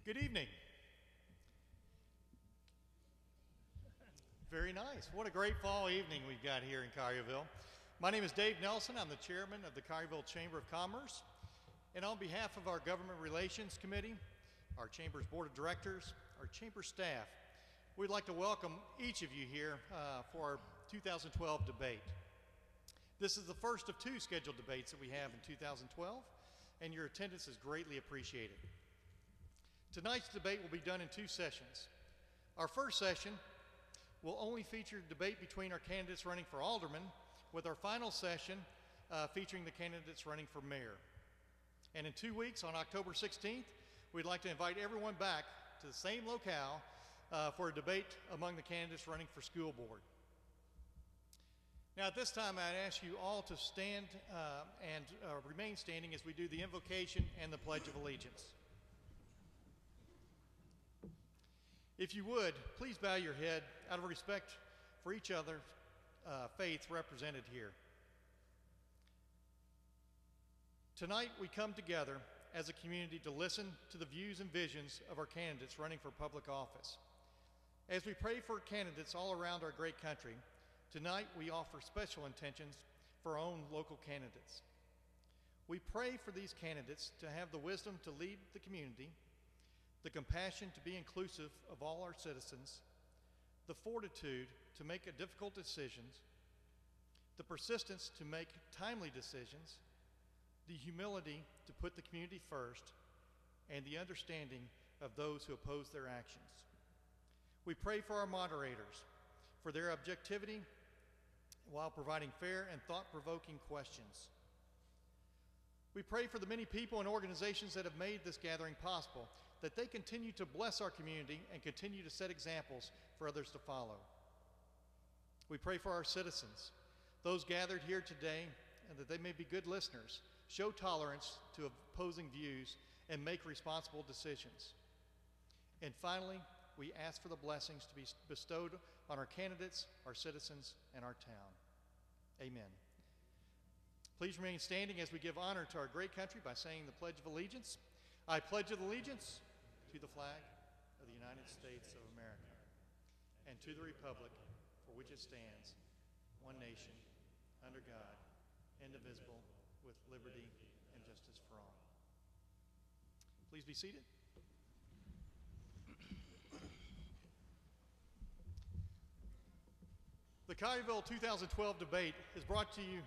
Good evening. Very nice. What a great fall evening we've got here in Collierville. My name is Dave Nelson. I'm the chairman of the Collierville Chamber of Commerce. And on behalf of our Government Relations Committee, our Chamber's Board of Directors, our Chamber staff, we'd like to welcome each of you here for our 2012 debate. This is the first of two scheduled debates that we have in 2012, and your attendance is greatly appreciated. Tonight's debate will be done in two sessions. Our first session will only feature debate between our candidates running for alderman, with our final session featuring the candidates running for mayor. And in 2 weeks, on October 16th, we'd like to invite everyone back to the same locale for a debate among the candidates running for school board. Now at this time, I'd ask you all to stand and remain standing as we do the invocation and the Pledge of Allegiance. If you would, please bow your head out of respect for each other's faith represented here. Tonight we come together as a community to listen to the views and visions of our candidates running for public office. As we pray for candidates all around our great country, tonight we offer special intentions for our own local candidates. We pray for these candidates to have the wisdom to lead the community, the compassion to be inclusive of all our citizens, the fortitude to make difficult decisions, the persistence to make timely decisions, the humility to put the community first, and the understanding of those who oppose their actions. We pray for our moderators, for their objectivity while providing fair and thought-provoking questions. We pray for the many people and organizations that have made this gathering possible, that they continue to bless our community and continue to set examples for others to follow. We pray for our citizens, those gathered here today, and that they may be good listeners, show tolerance to opposing views, and make responsible decisions. And finally, we ask for the blessings to be bestowed on our candidates, our citizens, and our town. Amen. Please remain standing as we give honor to our great country by saying the Pledge of Allegiance. I pledge allegiance to the flag of the United States of America and to the republic for which it stands, one nation, under God, indivisible, with liberty and justice for all. Please be seated. The Collierville 2012 debate is brought to you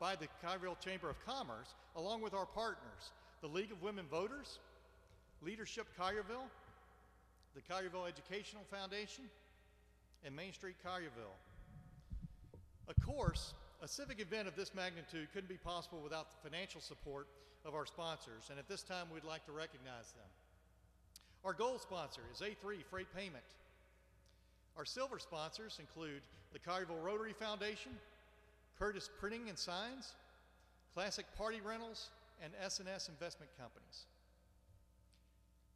by the Collierville Chamber of Commerce, along with our partners, the League of Women Voters, Leadership Collierville, the Collierville Educational Foundation, and Main Street Collierville. Of course, a civic event of this magnitude couldn't be possible without the financial support of our sponsors, and at this time we'd like to recognize them. Our gold sponsor is A3 Freight Payment. Our silver sponsors include the Collierville Rotary Foundation, Curtis Printing and Signs, Classic Party Rentals, and S&S Investment Companies.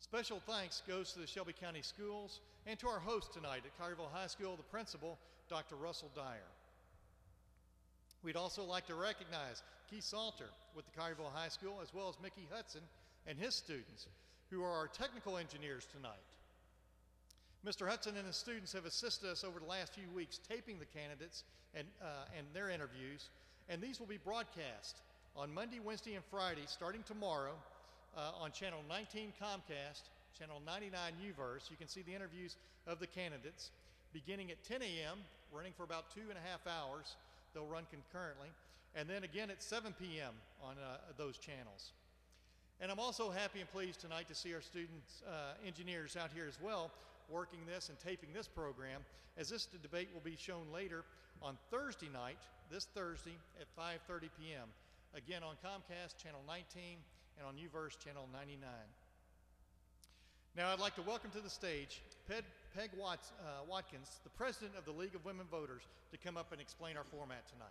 Special thanks goes to the Shelby County Schools and to our host tonight at Collierville High School, the principal, Dr. Russell Dyer. We'd also like to recognize Keith Salter with the Collierville High School, as well as Mickey Hudson and his students, who are our technical engineers tonight. Mr. Hudson and his students have assisted us over the last few weeks taping the candidates and their interviews, and these will be broadcast on Monday, Wednesday, and Friday, starting tomorrow, on Channel 19 Comcast, Channel 99 UVerse. You can see the interviews of the candidates beginning at 10 a.m., running for about 2.5 hours. They'll run concurrently, and then again at 7 p.m. on those channels. And I'm also happy and pleased tonight to see our students, engineers out here as well, working this and taping this program, as this debate will be shown later on Thursday night, this Thursday at 5:30 p.m. Again on Comcast, Channel 19, and on UVerse, Channel 99. Now I'd like to welcome to the stage Peg Watkins, the president of the League of Women Voters, to come up and explain our format tonight.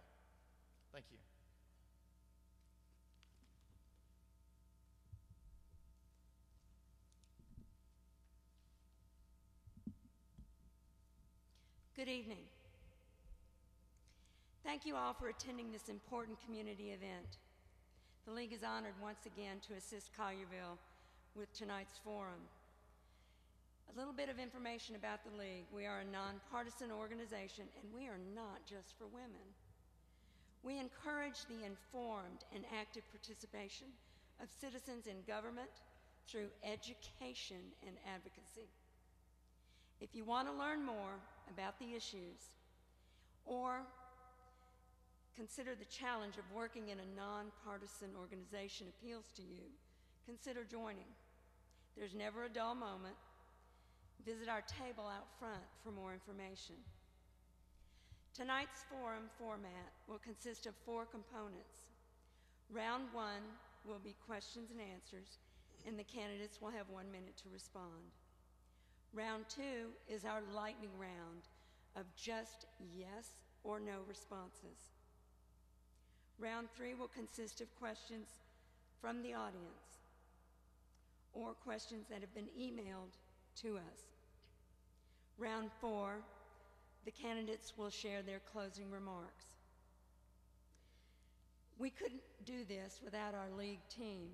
Thank you. Good evening. Thank you all for attending this important community event. The League is honored once again to assist Collierville with tonight's forum. A little bit of information about the League. We are a nonpartisan organization, and we are not just for women. We encourage the informed and active participation of citizens in government through education and advocacy. If you want to learn more about the issues or consider the challenge of working in a nonpartisan organization appeals to you, consider joining. There's never a dull moment. Visit our table out front for more information. Tonight's forum format will consist of 4 components. Round 1 will be questions and answers, and the candidates will have 1 minute to respond. Round 2 is our lightning round of just yes or no responses. Round 3 will consist of questions from the audience or questions that have been emailed to us. Round 4, the candidates will share their closing remarks. We couldn't do this without our League team.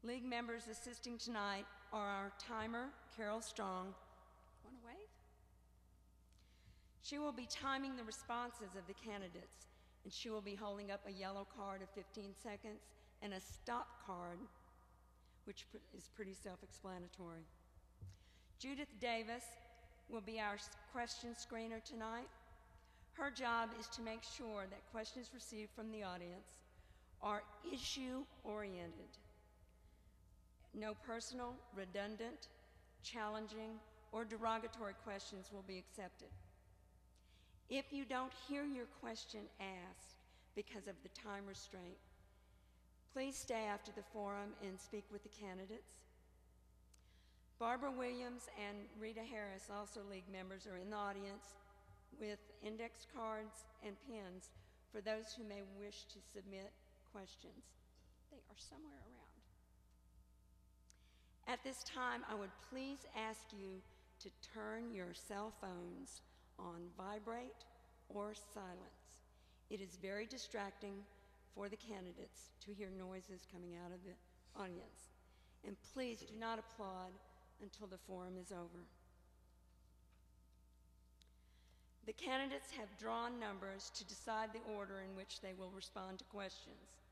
League members assisting tonight are our timer, Carol Strong. Want to wave? She will be timing the responses of the candidates, and she will be holding up a yellow card of 15 seconds and a stop card, which is pretty self-explanatory. Judith Davis will be our question screener tonight. Her job is to make sure that questions received from the audience are issue-oriented. No personal, redundant, challenging, or derogatory questions will be accepted. If you don't hear your question asked because of the time restraint, please stay after the forum and speak with the candidates. Barbara Williams and Rita Harris, also League members, are in the audience with index cards and pens for those who may wish to submit questions. They are somewhere around. At this time, I would please ask you to turn your cell phones on vibrate or silence. It is very distracting for the candidates to hear noises coming out of the audience. And please do not applaud until the forum is over. The candidates have drawn numbers to decide the order in which they will respond to questions.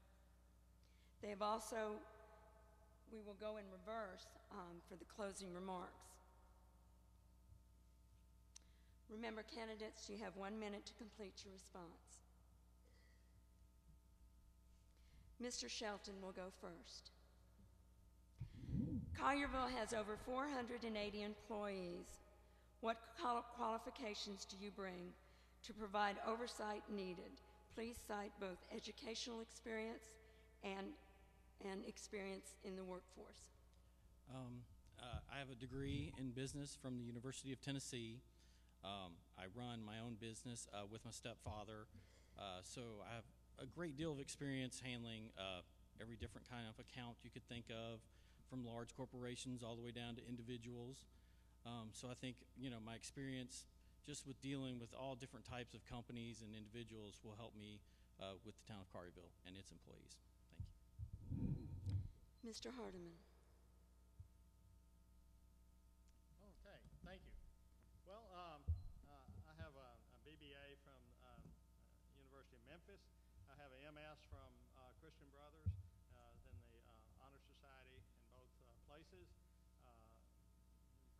They have also, we will go in reverse for the closing remarks. Remember, candidates, you have 1 minute to complete your response. Mr. Shelton will go first. Collierville has over 480 employees. What qualifications do you bring to provide oversight needed? Please cite both educational experience and experience in the workforce. I have a degree in business from the University of Tennessee. I run my own business with my stepfather, so I have a great deal of experience handling every different kind of account you could think of, from large corporations all the way down to individuals. So I think, my experience just with dealing with all different types of companies and individuals will help me with the town of Collierville and its employees. Thank you. Mr. Hardiman. Okay, thank you. Well, I have a BBA from University of Memphis. I have an MS from Christian Brothers, then the Honor Society in both places.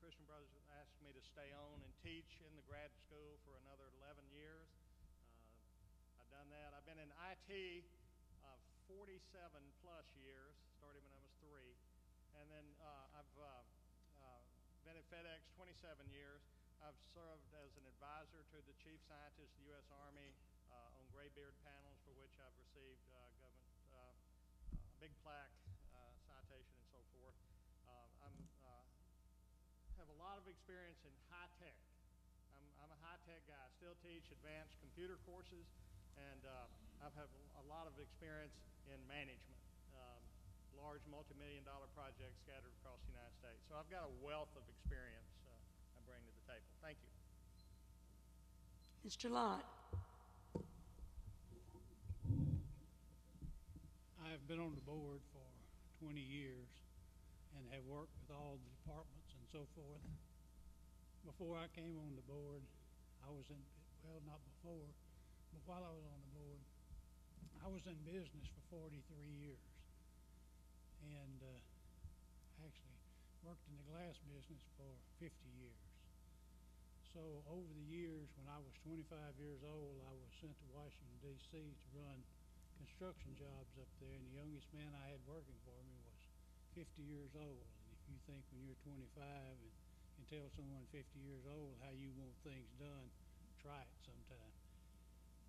Christian Brothers asked me to stay on and teach in the grad school for another 11 years. I've done that. I've been in IT 47 plus years, starting when I was 3. And then I've been at FedEx 27 years. I've served as an advisor to the chief scientist of the U.S. Army on graybeard panels, for which I've received government big plaque citation and so forth. I have a lot of experience in high tech. I'm a high tech guy. I still teach advanced computer courses, and I've had a lot of experience in management, large multi-million-dollar projects scattered across the United States. So I've got a wealth of experience I bring to the table. Thank you. Mr. Lott. I have been on the board for 20 years and have worked with all the departments and so forth. Before I came on the board, I was in, well, not before, but while I was on the board, I was in business for 43 years, and actually worked in the glass business for 50 years. So over the years, when I was 25 years old, I was sent to Washington, D.C. to run construction jobs up there, and the youngest man I had working for me was 50 years old. And if you think when you're 25 and tell someone 50 years old how you want things done, try it sometime.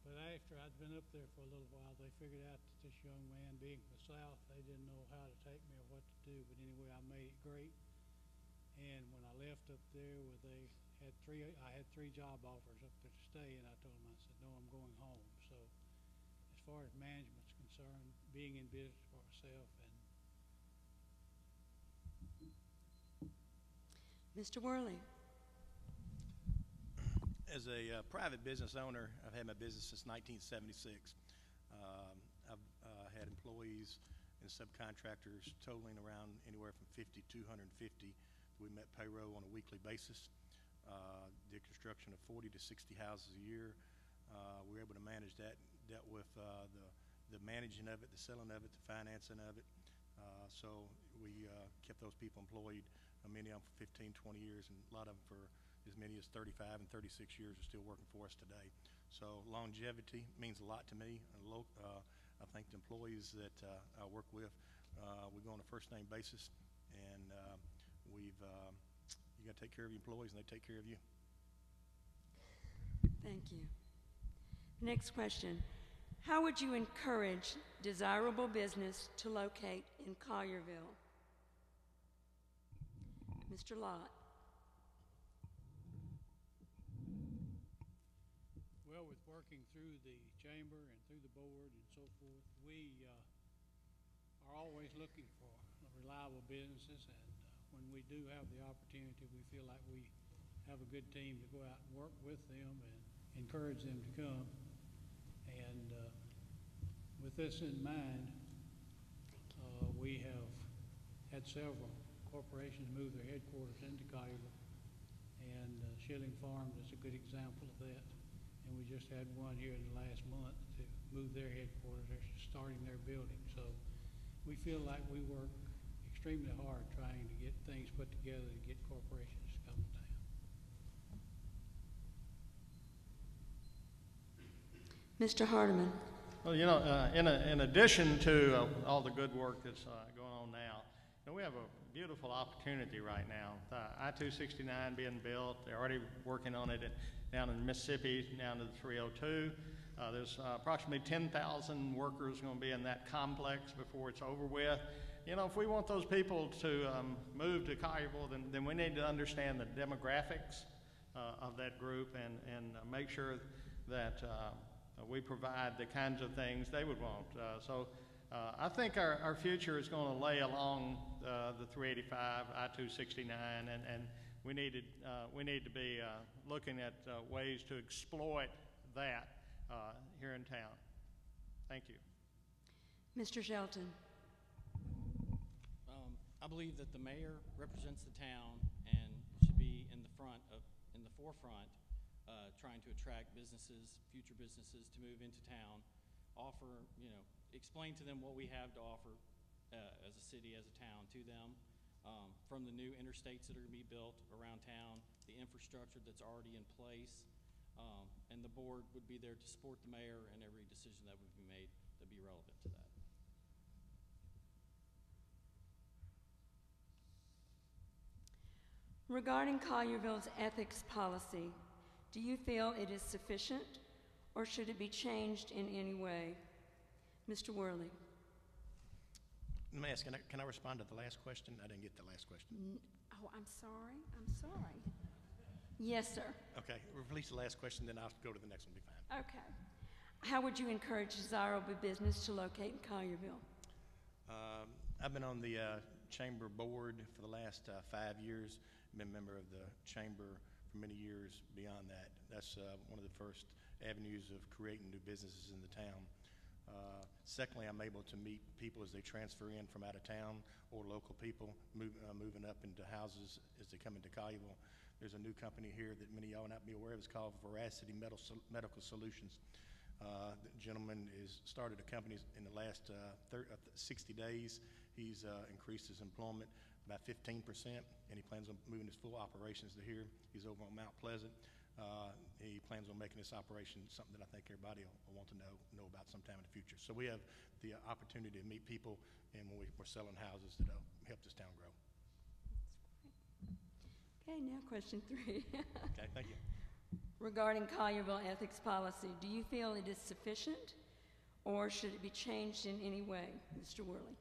But after I'd been up there for a little while, they figured out that this young man, being from the South, they didn't know how to take me or what to do. But anyway, I made it great. And when I left up there, I had three job offers up there to stay, and I told them, I said, no, I'm going home. So as far as management's concerned, being in business for myself, and Mr. Worley. As a private business owner, I've had my business since 1976. I've had employees and subcontractors totaling around anywhere from 50 to 250. We met payroll on a weekly basis. Did construction of 40 to 60 houses a year. We were able to manage that, dealt with the managing of it, the selling of it, the financing of it. So we kept those people employed, many of them for 15, 20 years, and a lot of them for as many as 35 and 36 years are still working for us today. So longevity means a lot to me. I think the employees that I work with, we go on a first name basis, and you got to take care of your employees, and they take care of you. Thank you. Next question. How would you encourage desirable business to locate in Collierville? Mr. Lott. well, with working through the chamber and through the board and so forth, we are always looking for reliable businesses, and when we do have the opportunity, we feel like we have a good team to go out and work with them and encourage them to come. And with this in mind, we have had several corporations move their headquarters into Collierville, and Schilling Farms is a good example of that. And we just had one here in the last month to move their headquarters. They're starting their building. So we feel like we work extremely hard trying to get things put together to get corporations to come to town. Mr. Hardiman. Well, you know, in addition to all the good work that's going on now, you know, we have a beautiful opportunity right now. I-269 being built, they're already working on it down in Mississippi, down to the 302. There's approximately 10,000 workers going to be in that complex before it's over with. You know, if we want those people to move to Collierville, then we need to understand the demographics of that group and make sure that we provide the kinds of things they would want. I think our future is going to lay along the 385, I-269, and we need to be looking at ways to exploit that here in town. Thank you. Mr. Shelton. I believe that the mayor represents the town and should be in the forefront, trying to attract businesses, future businesses to move into town, offer, explain to them what we have to offer as a city, as a town to them, from the new interstates that are going to be built around town, the infrastructure that's already in place, and the board would be there to support the mayor in every decision that would be made that be relevant to that. Regarding Collierville's ethics policy, do you feel it is sufficient, or should it be changed in any way? Mr. Worley. Let me ask, can I respond to the last question? I didn't get the last question. Oh, I'm sorry. Yes, sir. Okay, release the last question, then I'll go to the next one, be fine. Okay. How would you encourage desirable business to locate in Collierville? I've been on the chamber board for the last 5 years. I've been a member of the chamber for many years beyond that. That's one of the first avenues of creating new businesses in the town. Secondly, I'm able to meet people as they transfer in from out of town or local people moving up into houses as they come into Collierville. There's a new company here that many of y'all not be aware of. It's called Veracity Medical Solutions. The gentleman has started a company in the last 60 days. He's increased his employment about 15%, and he plans on moving his full operations to here. He's over on Mount Pleasant. He plans on making this operation something that I think everybody will want to know about sometime in the future. So we have the opportunity to meet people, and when we're selling houses that help this town grow. Okay, now question 3. Okay, thank you. Regarding Collierville ethics policy, do you feel it is sufficient, or should it be changed in any way, Mr. Worley?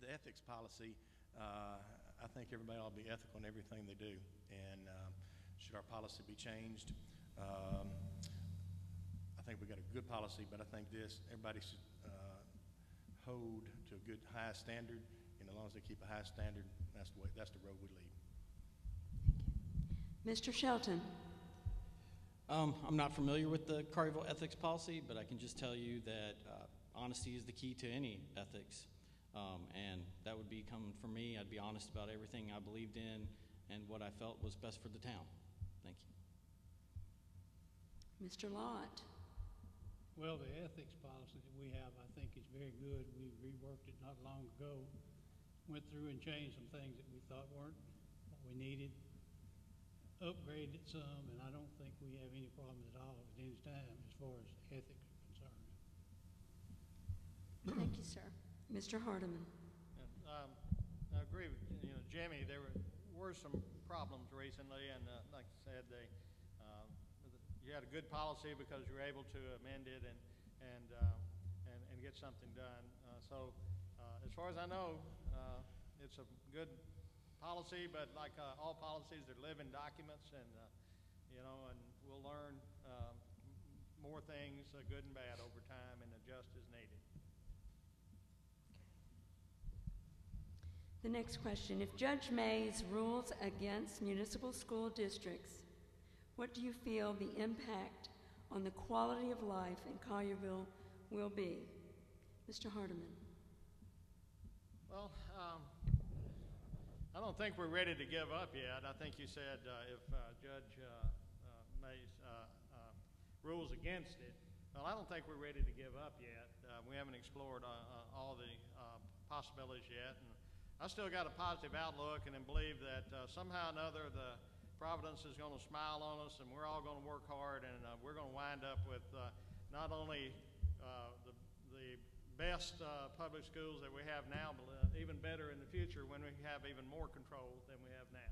The ethics policy, I think everybody ought to be ethical in everything they do. And should our policy be changed? I think we got a good policy, but I think everybody should hold to a good high standard. And as long as they keep a high standard, that's the road we lead. Mr. Shelton. I'm not familiar with the Collierville ethics policy, but I can just tell you that honesty is the key to any ethics. And that would be coming from me. I'd be honest about everything I believed in and what I felt was best for the town. Thank you. Mr. Lott. Well, the ethics policy that we have, I think, is very good. We reworked it not long ago. Went through and changed some things that we thought weren't what we needed. Upgraded it some, and I don't think we have any problems at all at any time as far as ethics are concerned. Thank you, sir. Mr. Hardiman. I agree with Jimmy. There were some problems recently, and like I said, you had a good policy because you were able to amend it and get something done. So as far as I know, it's a good policy, but like all policies, they're living documents, and and we'll learn more things, good and bad, over time, and adjust as needed. The next question, if Judge Mays rules against municipal school districts, what do you feel the impact on the quality of life in Collierville will be? Mr. Hardiman. Well, I don't think we're ready to give up yet. I think you said if Judge Mays rules against it. Well, I don't think we're ready to give up yet. We haven't explored all the possibilities yet. And I still got a positive outlook and believe that somehow or another the Providence is going to smile on us, and we're all going to work hard, and we're going to wind up with not only the best public schools that we have now, but even better in the future when we have even more control than we have now.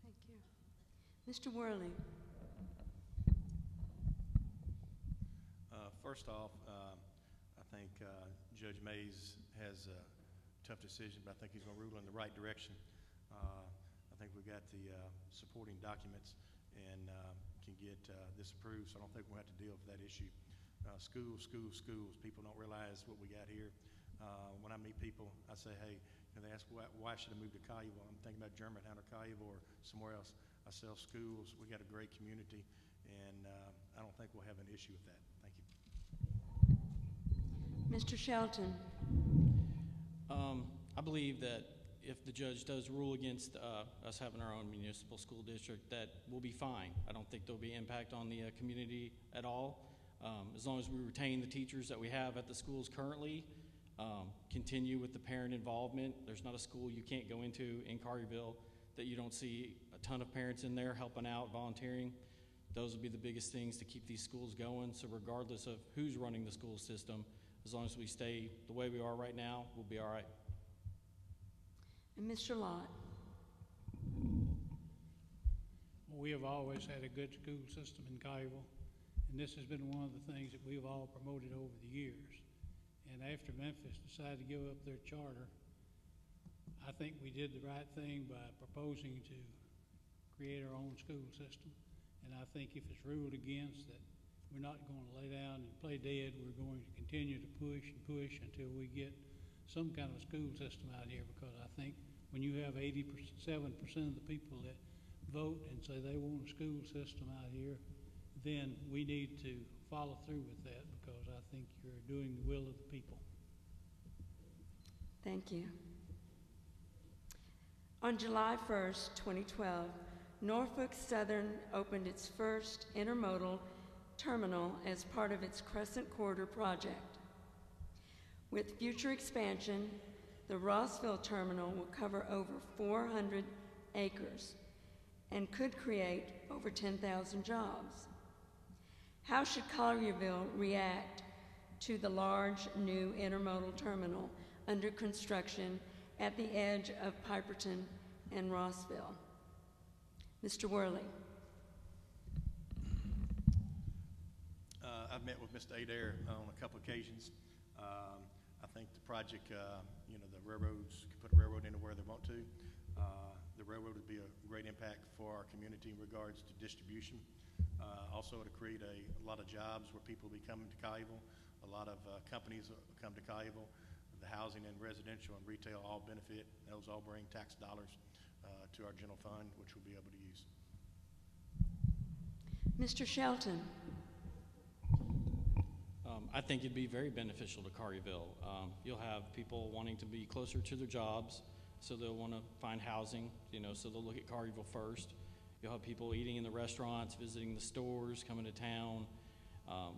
Thank you. Mr. Worley. First off, I think Judge Mays has a tough decision, but I think he's going to rule in the right direction. I think we've got the supporting documents and can get this approved, so I don't think we'll have to deal with that issue. Schools. People don't realize what we got here. When I meet people, I say, hey, they ask, why should I move to Collierville? I'm thinking about Germantown or Collierville or somewhere else. I sell schools. We got a great community, and I don't think we'll have an issue with that. Thank you. Mr. Shelton. I believe that if the judge does rule against us having our own municipal school district, that we'll be fine. I don't think there'll be impact on the community at all. As long as we retain the teachers that we have at the schools currently, continue with the parent involvement. There's not a school you can't go into in Collierville that you don't see a ton of parents in there helping out, volunteering. Those would be the biggest things to keep these schools going. So regardless of who's running the school system, as long as we stay the way we are right now, we'll be all right. And Mr. Lott. We have always had a good school system in Collierville, and this has been one of the things that we've all promoted over the years. And after Memphis decided to give up their charter, I think we did the right thing by proposing to create our own school system. And I think if it's ruled against, that we're not going to lay down and play dead. We're going to continue to push and push until we get some kind of a school system out here, because I think when you have 87% of the people that vote and say they want a school system out here, then we need to follow through with that, because I think you're doing the will of the people. Thank you. On July 1st, 2012, Norfolk Southern opened its first intermodal terminal as part of its Crescent Corridor project. With future expansion, the Rossville terminal will cover over 400 acres and could create over 10,000 jobs. How should Collierville react to the large new intermodal terminal under construction at the edge of Piperton and Rossville? Mr. Worley. I've met with Mr. Adair on a couple occasions. I think the project, the railroads can put a railroad anywhere they want to. The railroad would be a great impact for our community in regards to distribution. Also, to create a lot of jobs where people will be coming to Collierville. A lot of companies will come to Collierville. The housing and residential and retail all benefit. Those all bring tax dollars to our general fund, which we'll be able to use. Mr. Shelton. I think it'd be very beneficial to Collierville. You'll have people wanting to be closer to their jobs, so they'll want to find housing, so they'll look at Collierville first. You'll have people eating in the restaurants, visiting the stores, coming to town.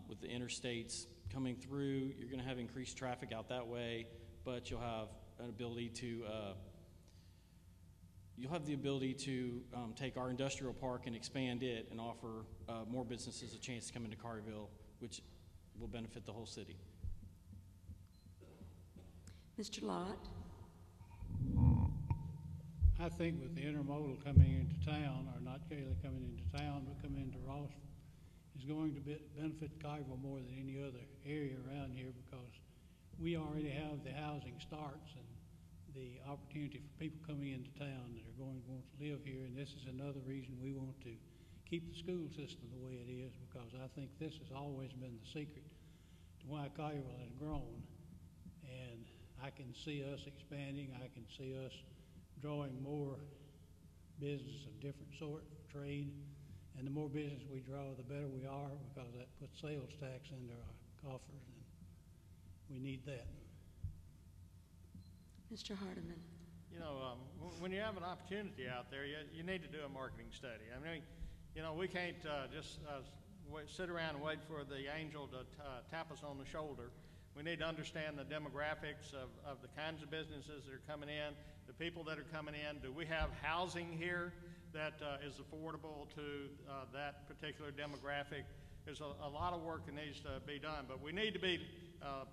With the interstates coming through, you're going to have increased traffic out that way, but you'll have an ability to take our industrial park and expand it and offer more businesses a chance to come into Collierville, which will benefit the whole city. Mr. Lott. I think with the intermodal coming into town, or not really coming into town, but coming into Rossville, is going to benefit Collierville more than any other area around here, because we already have the housing starts and the opportunity for people coming into town that are going to want to live here. And this is another reason we want to keep the school system the way it is, because I think this has always been the secret to why Collierville has grown. And I can see us expanding. I can see us drawing more business of different sort, trade. And the more business we draw, the better we are, because that puts sales tax into our coffers, and we need that. Mr. Hardiman. When you have an opportunity out there, you need to do a marketing study. I mean, we can't just sit around and wait for the angel to tap us on the shoulder. We need to understand the demographics of the kinds of businesses that are coming in, the people that are coming in. Do we have housing here that is affordable to that particular demographic? There's a lot of work that needs to be done, but we need to be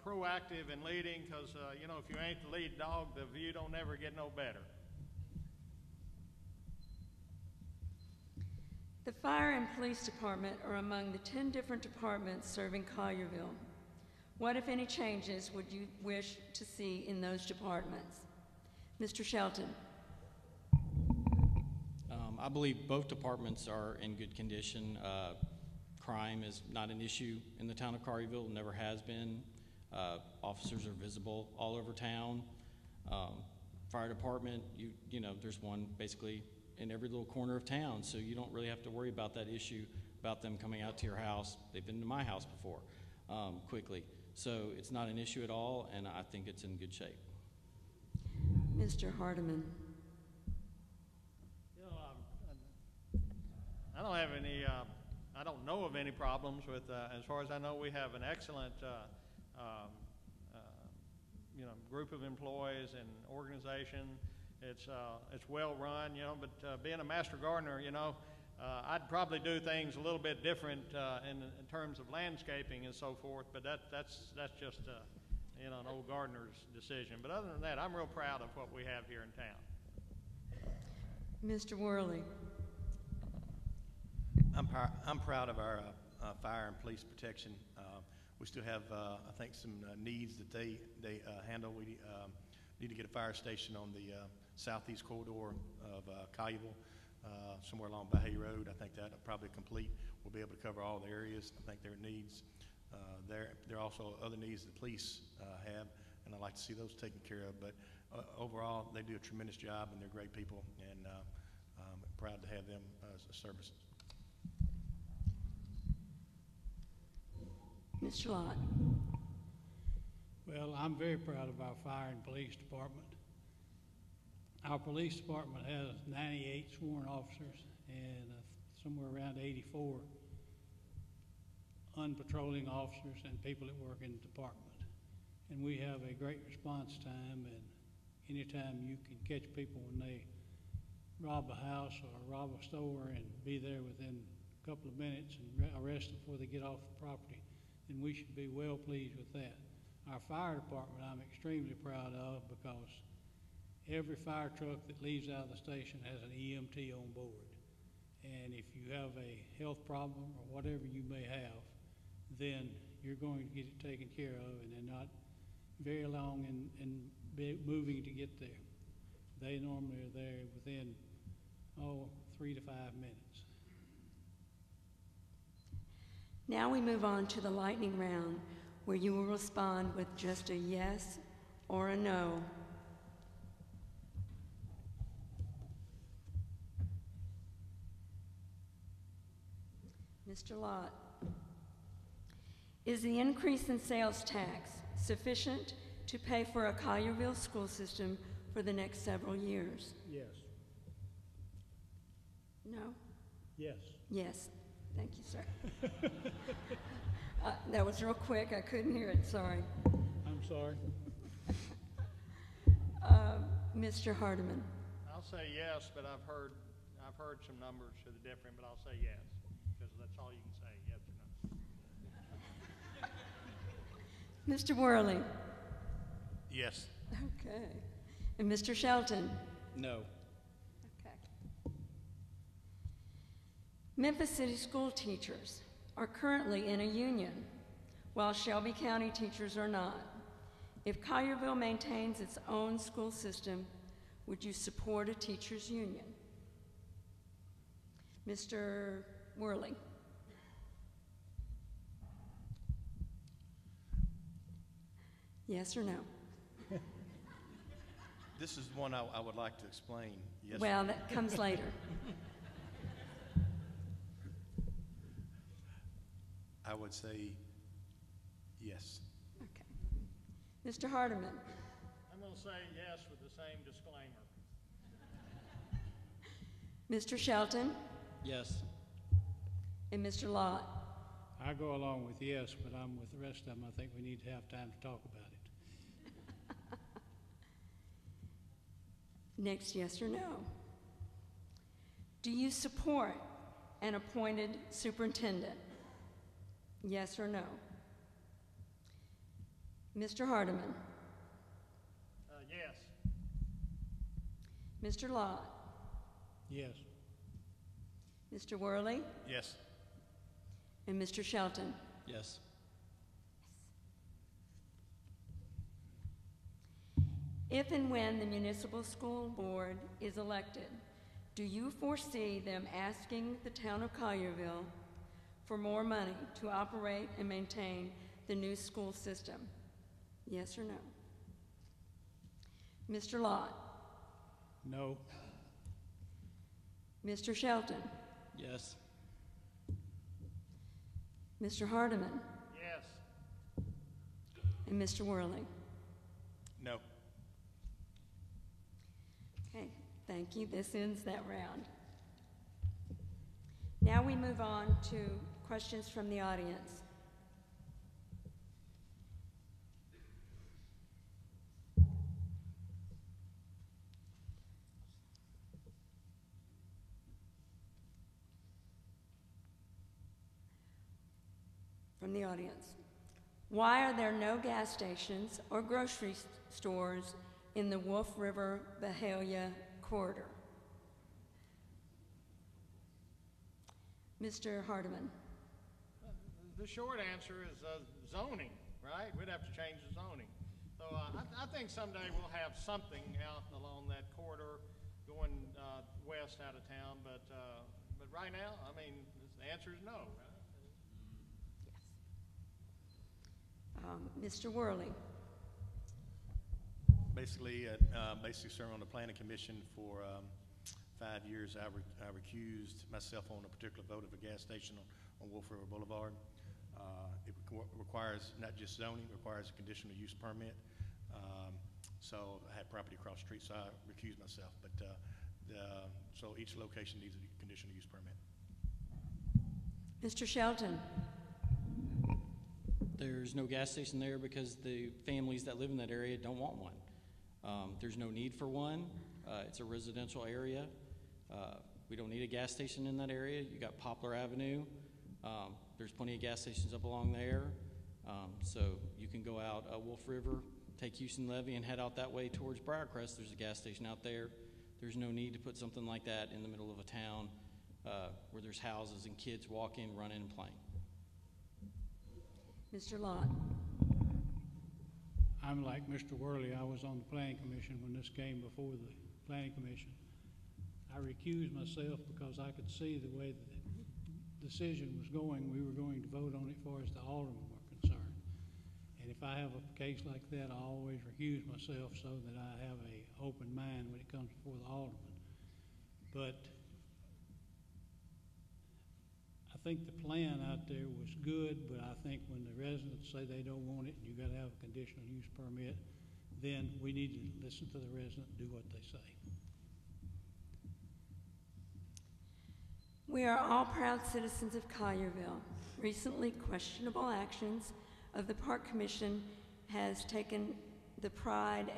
proactive in leading, because if you ain't the lead dog, the view don't ever get no better. The fire and police department are among the 10 different departments serving Collierville. What, if any, changes would you wish to see in those departments? Mr. Shelton. I believe both departments are in good condition. Crime is not an issue in the town of Collierville, never has been. Officers are visible all over town. Fire department, there's one basically in every little corner of town, so you don't really have to worry about that issue about them coming out to your house. They've been to my house before, quickly. So it's not an issue at all, and I think it's in good shape. Mr. Hardiman. I don't have any, I don't know of any problems with, as far as I know, we have an excellent group of employees and organization. It's well run, but being a master gardener, I'd probably do things a little bit different in terms of landscaping and so forth, but that's just an old gardener's decision. But other than that, I'm real proud of what we have here in town. Mr. Worley. I'm proud of our fire and police protection. We still have, I think, some needs that they handle. We need to get a fire station on the southeast corridor of Collierville, somewhere along Bahia Road. I think that'll probably complete. We'll be able to cover all the areas. I think there are needs there. There are also other needs the police have, and I'd like to see those taken care of. But overall, they do a tremendous job, and they're great people, and I'm proud to have them as a service. Mr. Lott. Well, I'm very proud of our fire and police department. Our police department has 98 sworn officers and somewhere around 84 unpatrolling officers and people that work in the department. And we have a great response time, and anytime you can catch people when they rob a house or rob a store and be there within a couple of minutes and arrest them before they get off the property, then we should be well pleased with that. Our fire department I'm extremely proud of, because every fire truck that leaves out of the station has an EMT on board. And if you have a health problem or whatever you may have, then you're going to get it taken care of, and they're not very long in moving to get there. They normally are there within, 3 to 5 minutes. Now we move on to the lightning round, where you will respond with just a yes or a no. Mr. Lott, is the increase in sales tax sufficient to pay for a Collierville school system for the next several years? Yes. No? Yes. Yes. Thank you, sir. That was real quick. I couldn't hear it. Sorry. I'm sorry. Mr. Hardiman. I'll say yes, but I've heard some numbers that are different, but I'll say yes, because that's all you can say, yes or no. Mr. Worley. Yes. Okay. And Mr. Shelton. No. Okay. Memphis City school teachers are currently in a union, while Shelby County teachers are not. If Collierville maintains its own school system, would you support a teachers' union? Mr. Worley. Yes or no? This is one I would like to explain. Yes. Well, that comes later. I would say yes. Okay. Mr. Hardiman. I'm going to say yes with the same disclaimer. Mr. Shelton. Yes. And Mr. Lott. I go along with yes, but I'm with the rest of them. I think we need to have time to talk about it. Next, yes or no? Do you support an appointed superintendent? Yes or no? Mr. Hardiman. Yes. Mr. Lott. Yes. Mr. Worley. Yes. And Mr. Shelton. Yes. If and when the municipal school board is elected, do you foresee them asking the town of Collierville for more money to operate and maintain the new school system? Yes or no? Mr. Lott. No. Mr. Shelton. Yes. Mr. Hardiman. Yes. And Mr. Worley. No. Okay, thank you. This ends that round. Now we move on to questions from the audience. From the audience. Why are there no gas stations or grocery stores in the Wolf River Byhalia corridor? Mr. Hardiman. The short answer is zoning, right? We'd have to change the zoning. So I think someday we'll have something out along that corridor going west out of town, but right now, I mean, the answer is no, right? Mr. Worley. Basically serving on the planning commission for 5 years. I recused myself on a particular vote of a gas station on Wolf River Boulevard. Requires not just zoning, requires a conditional use permit. So I had property across the street, so I recused myself. But so each location needs a conditional use permit. Mr. Shelton. There's no gas station there because the families that live in that area don't want one. There's no need for one. It's a residential area. We don't need a gas station in that area. You got Poplar Avenue. There's plenty of gas stations up along there. So you can go out Wolf River, take Houston Levee, and head out that way towards Briarcrest. There's a gas station out there. There's no need to put something like that in the middle of a town where there's houses and kids walking, running, and playing. Mr. Lott. I'm like Mr. Worley. I was on the Planning Commission when this came before the Planning Commission. I recused myself because I could see the way the decision was going. We were going to vote on it as far as the aldermen were concerned. And if I have a case like that, I always recuse myself so that I have an open mind when it comes before the aldermen. But I think the plan out there was good, but I think when the residents say they don't want it and you got to have a conditional use permit, then we need to listen to the resident and do what they say. We are all proud citizens of Collierville. Recently, questionable actions of the Park Commission has taken the pride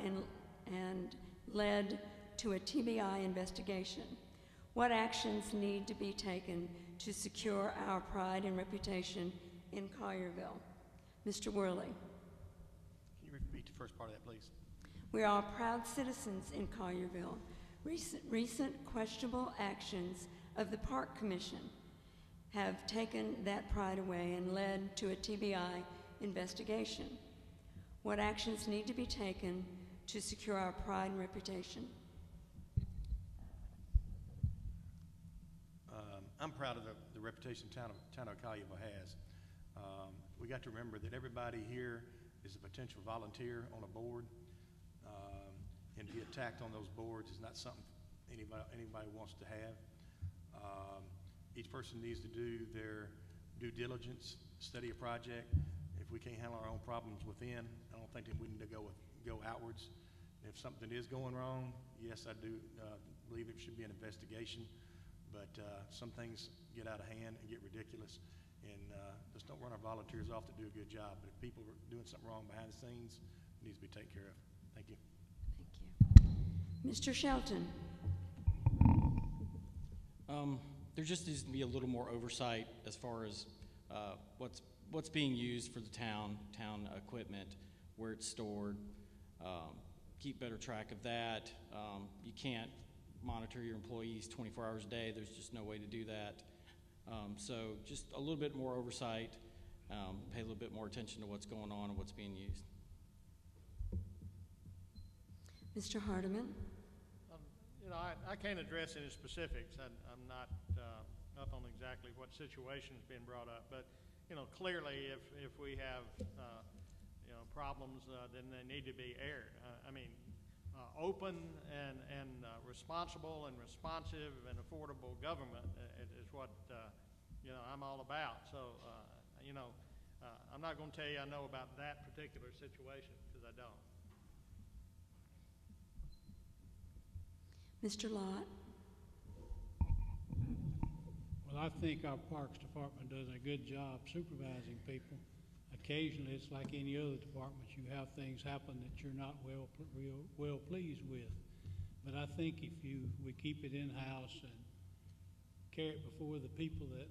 and led to a TBI investigation. What actions need to be taken to secure our pride and reputation in Collierville? Mr. Worley. Can you repeat the first part of that, please? We are proud citizens in Collierville. Recent questionable actions of the Park Commission have taken that pride away and led to a TBI investigation. What actions need to be taken to secure our pride and reputation? I'm proud of the reputation town of Collierville has. We got to remember that everybody here is a potential volunteer on a board, and to be attacked on those boards is not something anybody wants to have. Each person needs to do their due diligence, study a project. If we can't handle our own problems within, I don't think that we need to go outwards. If something is going wrong, yes, I do believe it should be an investigation. But some things get out of hand and get ridiculous, and just don't run our volunteers off to do a good job. But if people are doing something wrong behind the scenes, it needs to be taken care of. Thank you. Thank you. Mr. Shelton. There just needs to be a little more oversight as far as what's being used for the town equipment, where it's stored. Keep better track of that. You can't monitor your employees 24 hours a day. There's just no way to do that. So just a little bit more oversight, pay a little bit more attention to what's going on and what's being used. Mr. Hardiman. I can't address any specifics. I'm not up on exactly what situation is being brought up, but clearly if we have problems, then they need to be aired. Open and responsible and responsive and affordable government is what I'm all about. So I'm not going to tell you I know about that particular situation because I don't. Mr. Lott. Well, I think our Parks Department does a good job supervising people. Occasionally, it's like any other department. You have things happen that you're not well pleased with. But I think if we keep it in-house and carry it before the people that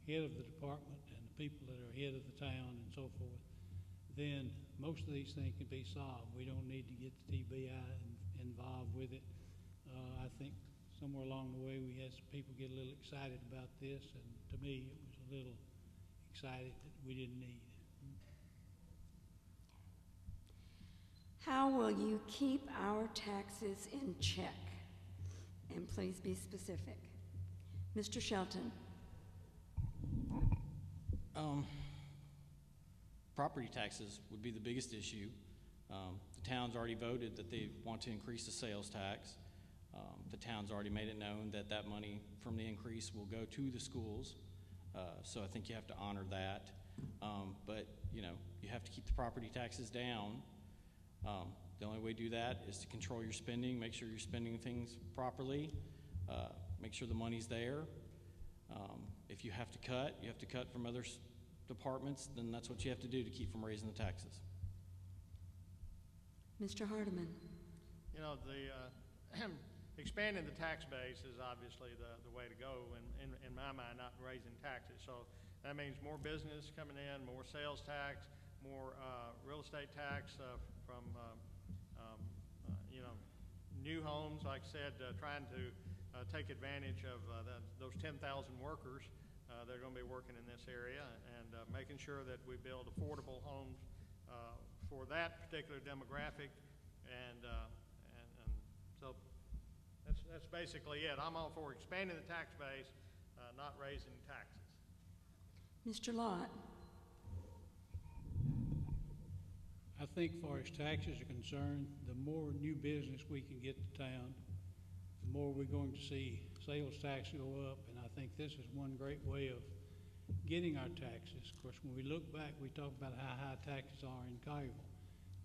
head of the department and the people that are head of the town and so forth, then most of these things can be solved. We don't need to get the TBI involved with it. I think somewhere along the way we had some people get a little excited about this, and to me it was a little excited that we didn't need. How will you keep our taxes in check? And please be specific. Mr. Shelton. Property taxes would be the biggest issue. The town's already voted that they want to increase the sales tax. The town's already made it known that that money from the increase will go to the schools. So I think you have to honor that. But you know, you have to keep the property taxes down. The only way to do that is to control your spending, make sure you're spending things properly, make sure the money's there. If you have to cut from other departments, then that's what you have to do to keep from raising the taxes. Mr. Hardiman. You know, the expanding the tax base is obviously the way to go, in my mind, not raising taxes. So that means more business coming in, more sales tax, more real estate tax from you know, new homes. Like I said, trying to take advantage of those 10,000 workers that are going to be working in this area, and making sure that we build affordable homes for that particular demographic, and so that's basically it. I'm all for expanding the tax base, not raising taxes. Mr. Lott. I think far as taxes are concerned, the more new business we can get to town, the more we're going to see sales tax go up, and I think this is one great way of getting our taxes. Of course, when we look back, we talk about how high taxes are in Collierville,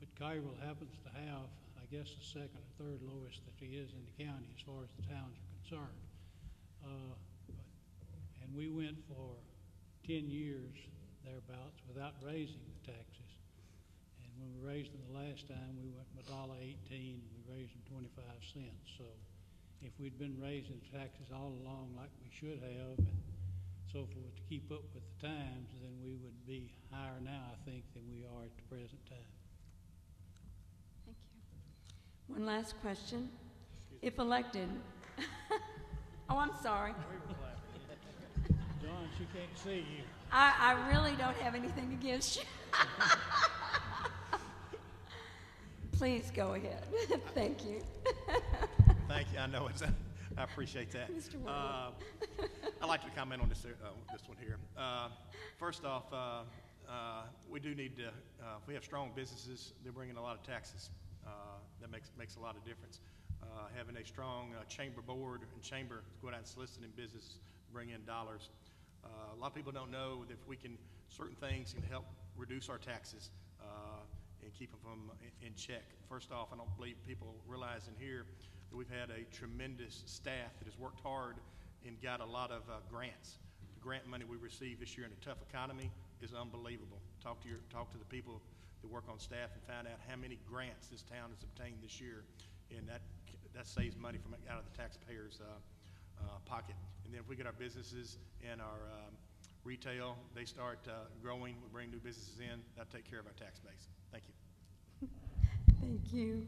but Collierville happens to have, I guess, the second or third lowest that there is in the county as far as the towns are concerned. And we went for 10 years thereabouts without raising the taxes. And when we raised them the last time, we went from $1.18 and we raised them 25 cents. So if we'd been raising taxes all along like we should have and so forth to keep up with the times, then we would be higher now, I think, than we are at the present time. Thank you. One last question. If elected, oh, I'm sorry. John, she can't see you. I really don't have anything against you. Please go ahead. Thank you. Thank you. I know it's. I appreciate that. Mr. Ward. I'd like to comment on this one here. First off, we do need to. If we have strong businesses, they're bringing a lot of taxes. That makes a lot of difference. Having a strong chamber board and chamber go out and soliciting business, bring in dollars. A lot of people don't know that if we can, certain things can help reduce our taxes and keep them in check. First off, I don't believe people realize in here that we've had a tremendous staff that has worked hard and got a lot of grants. The grant money we received this year in a tough economy is unbelievable. Talk to the people that work on staff and find out how many grants this town has obtained this year, and that saves money from out of the taxpayers' pocket. And then if we get our businesses and our retail, they start growing, we bring new businesses in, that'll take care of our tax base. Thank you. Thank you.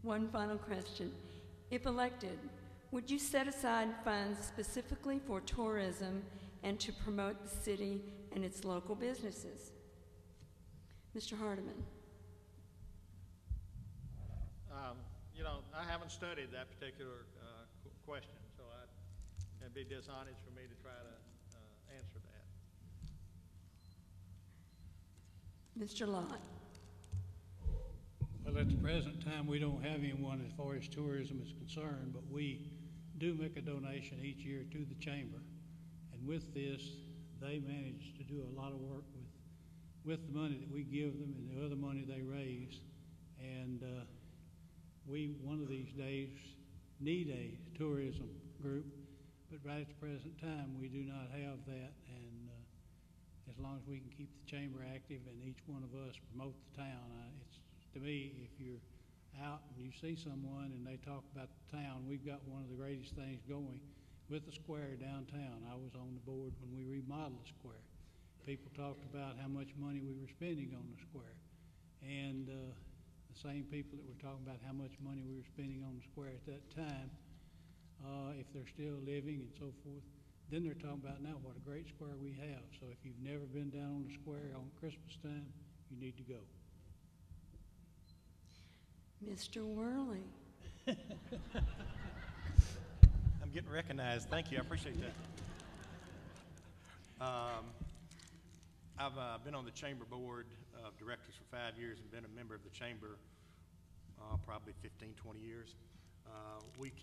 One final question. If elected, would you set aside funds specifically for tourism and to promote the city and its local businesses? Mr. Hardiman. You know, I haven't studied that particular question, so it'd be dishonest for me to try to answer that. Mr. Lott. Well, at the present time, we don't have anyone as far as tourism is concerned, but we do make a donation each year to the chamber. And with this, they manage to do a lot of work with the money that we give them and the other money they raise. And we, one of these days, need a tourism group, but right at the present time, we do not have that. And as long as we can keep the chamber active and each one of us promote the town, it's, to me, if you're out and you see someone and they talk about the town, we've got one of the greatest things going with the square downtown. I was on the board when we remodeled the square. People talked about how much money we were spending on the square. And the same people that were talking about how much money we were spending on the square at that time, if they're still living and so forth, then they're talking about now what a great square we have. So if you've never been down on the square on Christmas time, you need to go. Mr. Worley. I'm getting recognized. Thank you. I appreciate that. I've been on the chamber board of directors for 5 years and been a member of the chamber probably 15, 20 years. We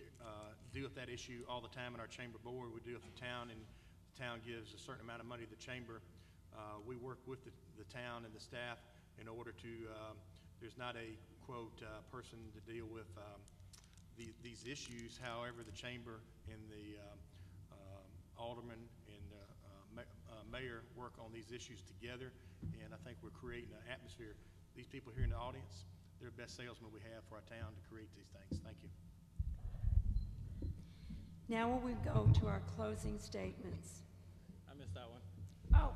deal with that issue all the time in our chamber board. We deal with the town, and the town gives a certain amount of money to the chamber. We work with the town and the staff in order to, there's not a, quote, person to deal with these issues. However, the chamber and the alderman and the mayor work on these issues together, and I think we're creating an atmosphere. These people here in the audience, they're the best salesmen we have for our town to create these things. Thank you. Now will we go to our closing statements? I missed that one. Oh,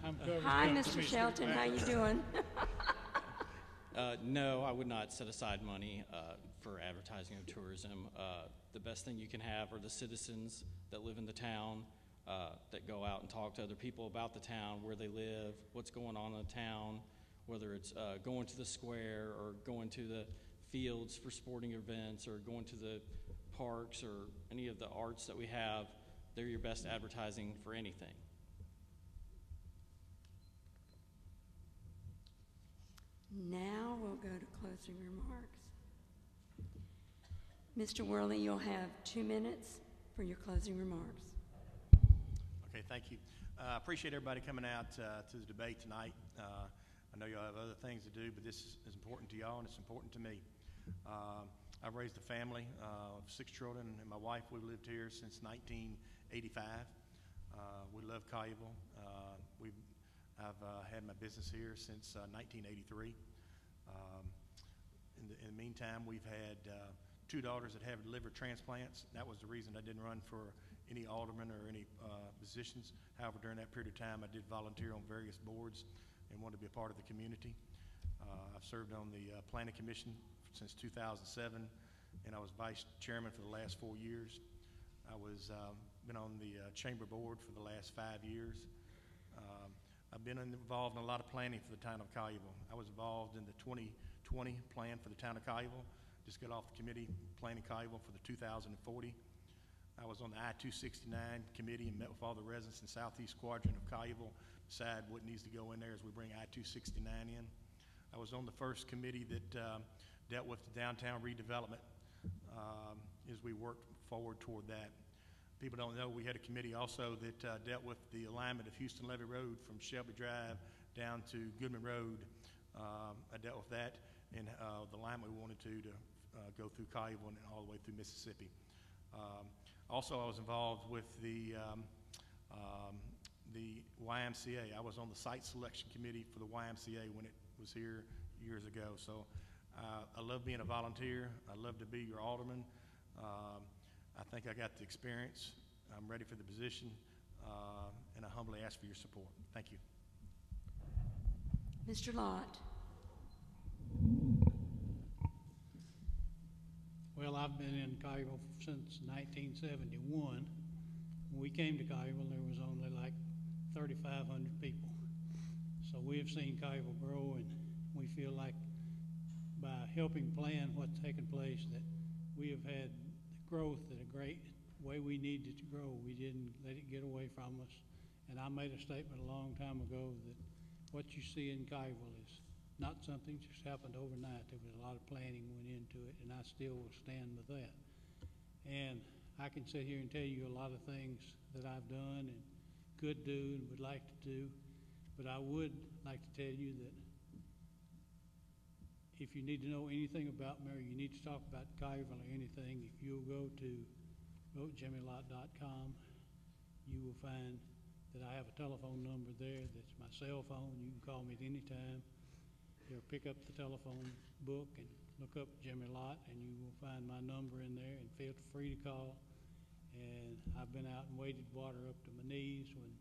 I'm covered. hi, Mr. Shelton. How you doing? No, I would not set aside money for advertising of tourism. The best thing you can have are the citizens that live in the town, that go out and talk to other people about the town, where they live, what's going on in the town, whether it's going to the square or going to the fields for sporting events or going to the parks or any of the arts that we have. They're your best advertising for anything. Now we'll go to closing remarks. Mr. Worley, you'll have 2 minutes for your closing remarks. Okay, thank you. I appreciate everybody coming out to the debate tonight. I know y'all have other things to do, but this is important to y'all and it's important to me. I've raised a family of 6 children, and my wife, we've lived here since 1985. We love Collierville. I've had my business here since 1983. In the meantime, we've had 2 daughters that have liver transplants. That was the reason I didn't run for any alderman or any positions. However, during that period of time, I did volunteer on various boards and wanted to be a part of the community. I've served on the Planning Commission since 2007, and I was vice chairman for the last 4 years. I was been on the chamber board for the last 5 years. I've been involved in a lot of planning for the town of Collierville. I was involved in the 2020 plan for the town of Collierville. Just got off the committee planning Collierville for the 2040. I was on the I-269 committee and met with all the residents in the southeast quadrant of Collierville, decide what needs to go in there as we bring I-269 in. I was on the first committee that dealt with the downtown redevelopment as we worked forward toward that. People don't know we had a committee also that dealt with the alignment of Houston Levee Road from Shelby Drive down to Goodman Road. I dealt with that and the alignment we wanted to go through Collierville and all the way through Mississippi. Also, I was involved with the YMCA. I was on the site selection committee for the YMCA when it was here years ago. So I love being a volunteer. I love to be your alderman. I think I got the experience. I'm ready for the position, and I humbly ask for your support. Thank you. Mr. Lott. Well, I've been in Collierville since 1971. When we came to Collierville, there was only like 3,500 people. So we have seen Collierville grow, and we feel like by helping plan what's taken place that we have had growth at a great way we needed to grow. We didn't let it get away from us. And I made a statement a long time ago that what you see in Collierville is not something just happened overnight. There was a lot of planning went into it, and I still will stand with that. And I can sit here and tell you a lot of things that I've done and could do and would like to do, but I would like to tell you that if you need to know anything about me or you need to talk about Collierville or anything, if you'll go to votejimmylott.com, you will find that I have a telephone number there that's my cell phone. You can call me at any time. You'll pick up the telephone book and look up Jimmy Lott, and you will find my number in there, and feel free to call. And I've been out and waded water up to my knees when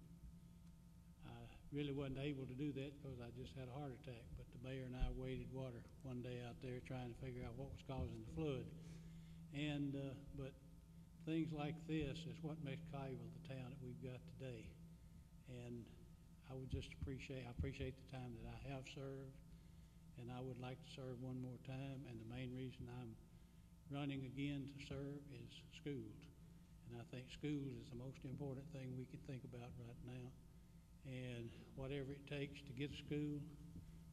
I really wasn't able to do that because I just had a heart attack. But the mayor and I waded water one day out there trying to figure out what was causing the flood. And but things like this is what makes Collierville the town that we've got today. And I would just appreciate the time that I have served, and I would like to serve one more time. And the main reason I'm running again to serve is schools. And I think schools is the most important thing we can think about right now. And whatever it takes to get a school,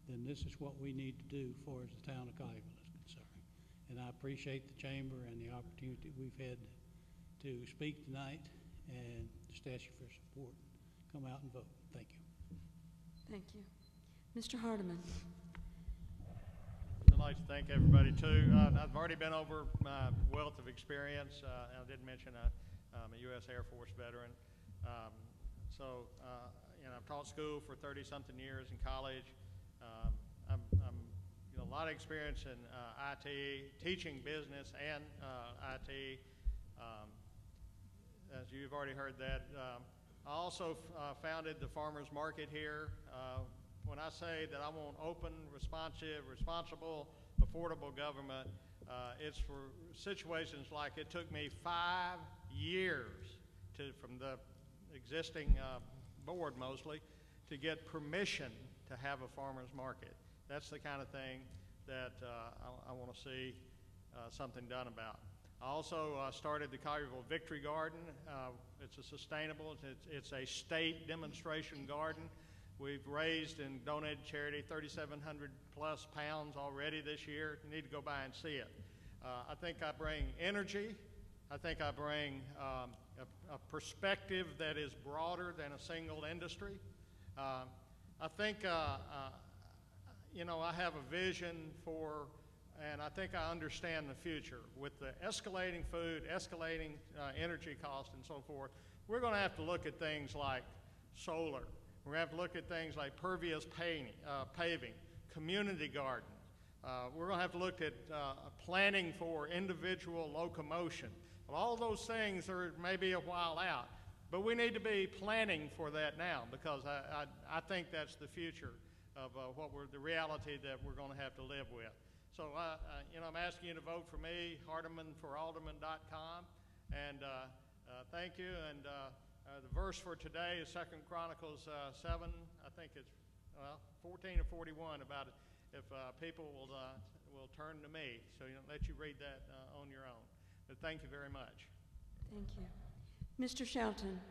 then this is what we need to do for as the town of Collierville is concerned. And I appreciate the chamber and the opportunity we've had to speak tonight, and just ask you for support. come out and vote. Thank you. Thank you. Mr. Hardiman. I'd like to thank everybody too. I've already been over my wealth of experience. I did mention I'm a U.S. Air Force veteran. I've taught school for 30-something years in college. I'm a lot of experience in IT, teaching business and IT. As you've already heard that. I also founded the farmers market here. When I say that I want open, responsive, responsible, affordable government, it's for situations like it took me 5 years from the existing board mostly to get permission to have a farmer's market. That's the kind of thing that I want to see something done about. I also started the Collierville Victory Garden. It's a sustainable, it's a state demonstration garden. We've raised and donated charity 3,700 plus pounds already this year. You need to go by and see it. I think I bring energy. I think I bring a perspective that is broader than a single industry. I think, I have a vision for, and I think I understand the future. With the escalating food, escalating energy costs and so forth, we're going to have to look at things like solar. We're going to have to look at things like pervious paving, community gardens. We're going to have to look at planning for individual locomotion. Well, all those things are maybe a while out, but we need to be planning for that now, because I think that's the future of the reality that we're going to have to live with. So, I'm asking you to vote for me, hardimanforalderman.com, and thank you. And the verse for today is 2 Chronicles 7. I think it's 14 or 41 about it. If people will turn to me, so let you read that on your own. But thank you very much. Thank you. Mr. Shelton.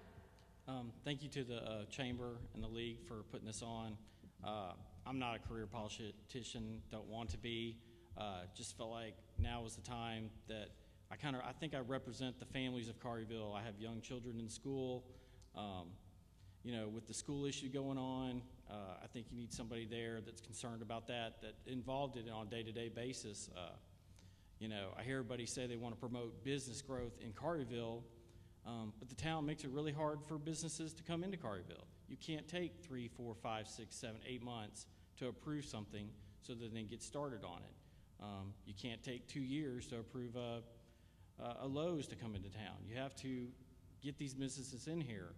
Thank you to the Chamber and the League for putting this on. I'm not a career politician, don't want to be. Just felt like now was the time that I think I represent the families of Collierville. I have young children in school. With the school issue going on, I think you need somebody there that's concerned about that involved in it on a day-to-day basis. I hear everybody say they want to promote business growth in Collierville, but the town makes it really hard for businesses to come into Collierville. You can't take 3, 4, 5, 6, 7, 8 months to approve something so that they get started on it. You can't take 2 years to approve a Lowe's to come into town. You have to get these businesses in here.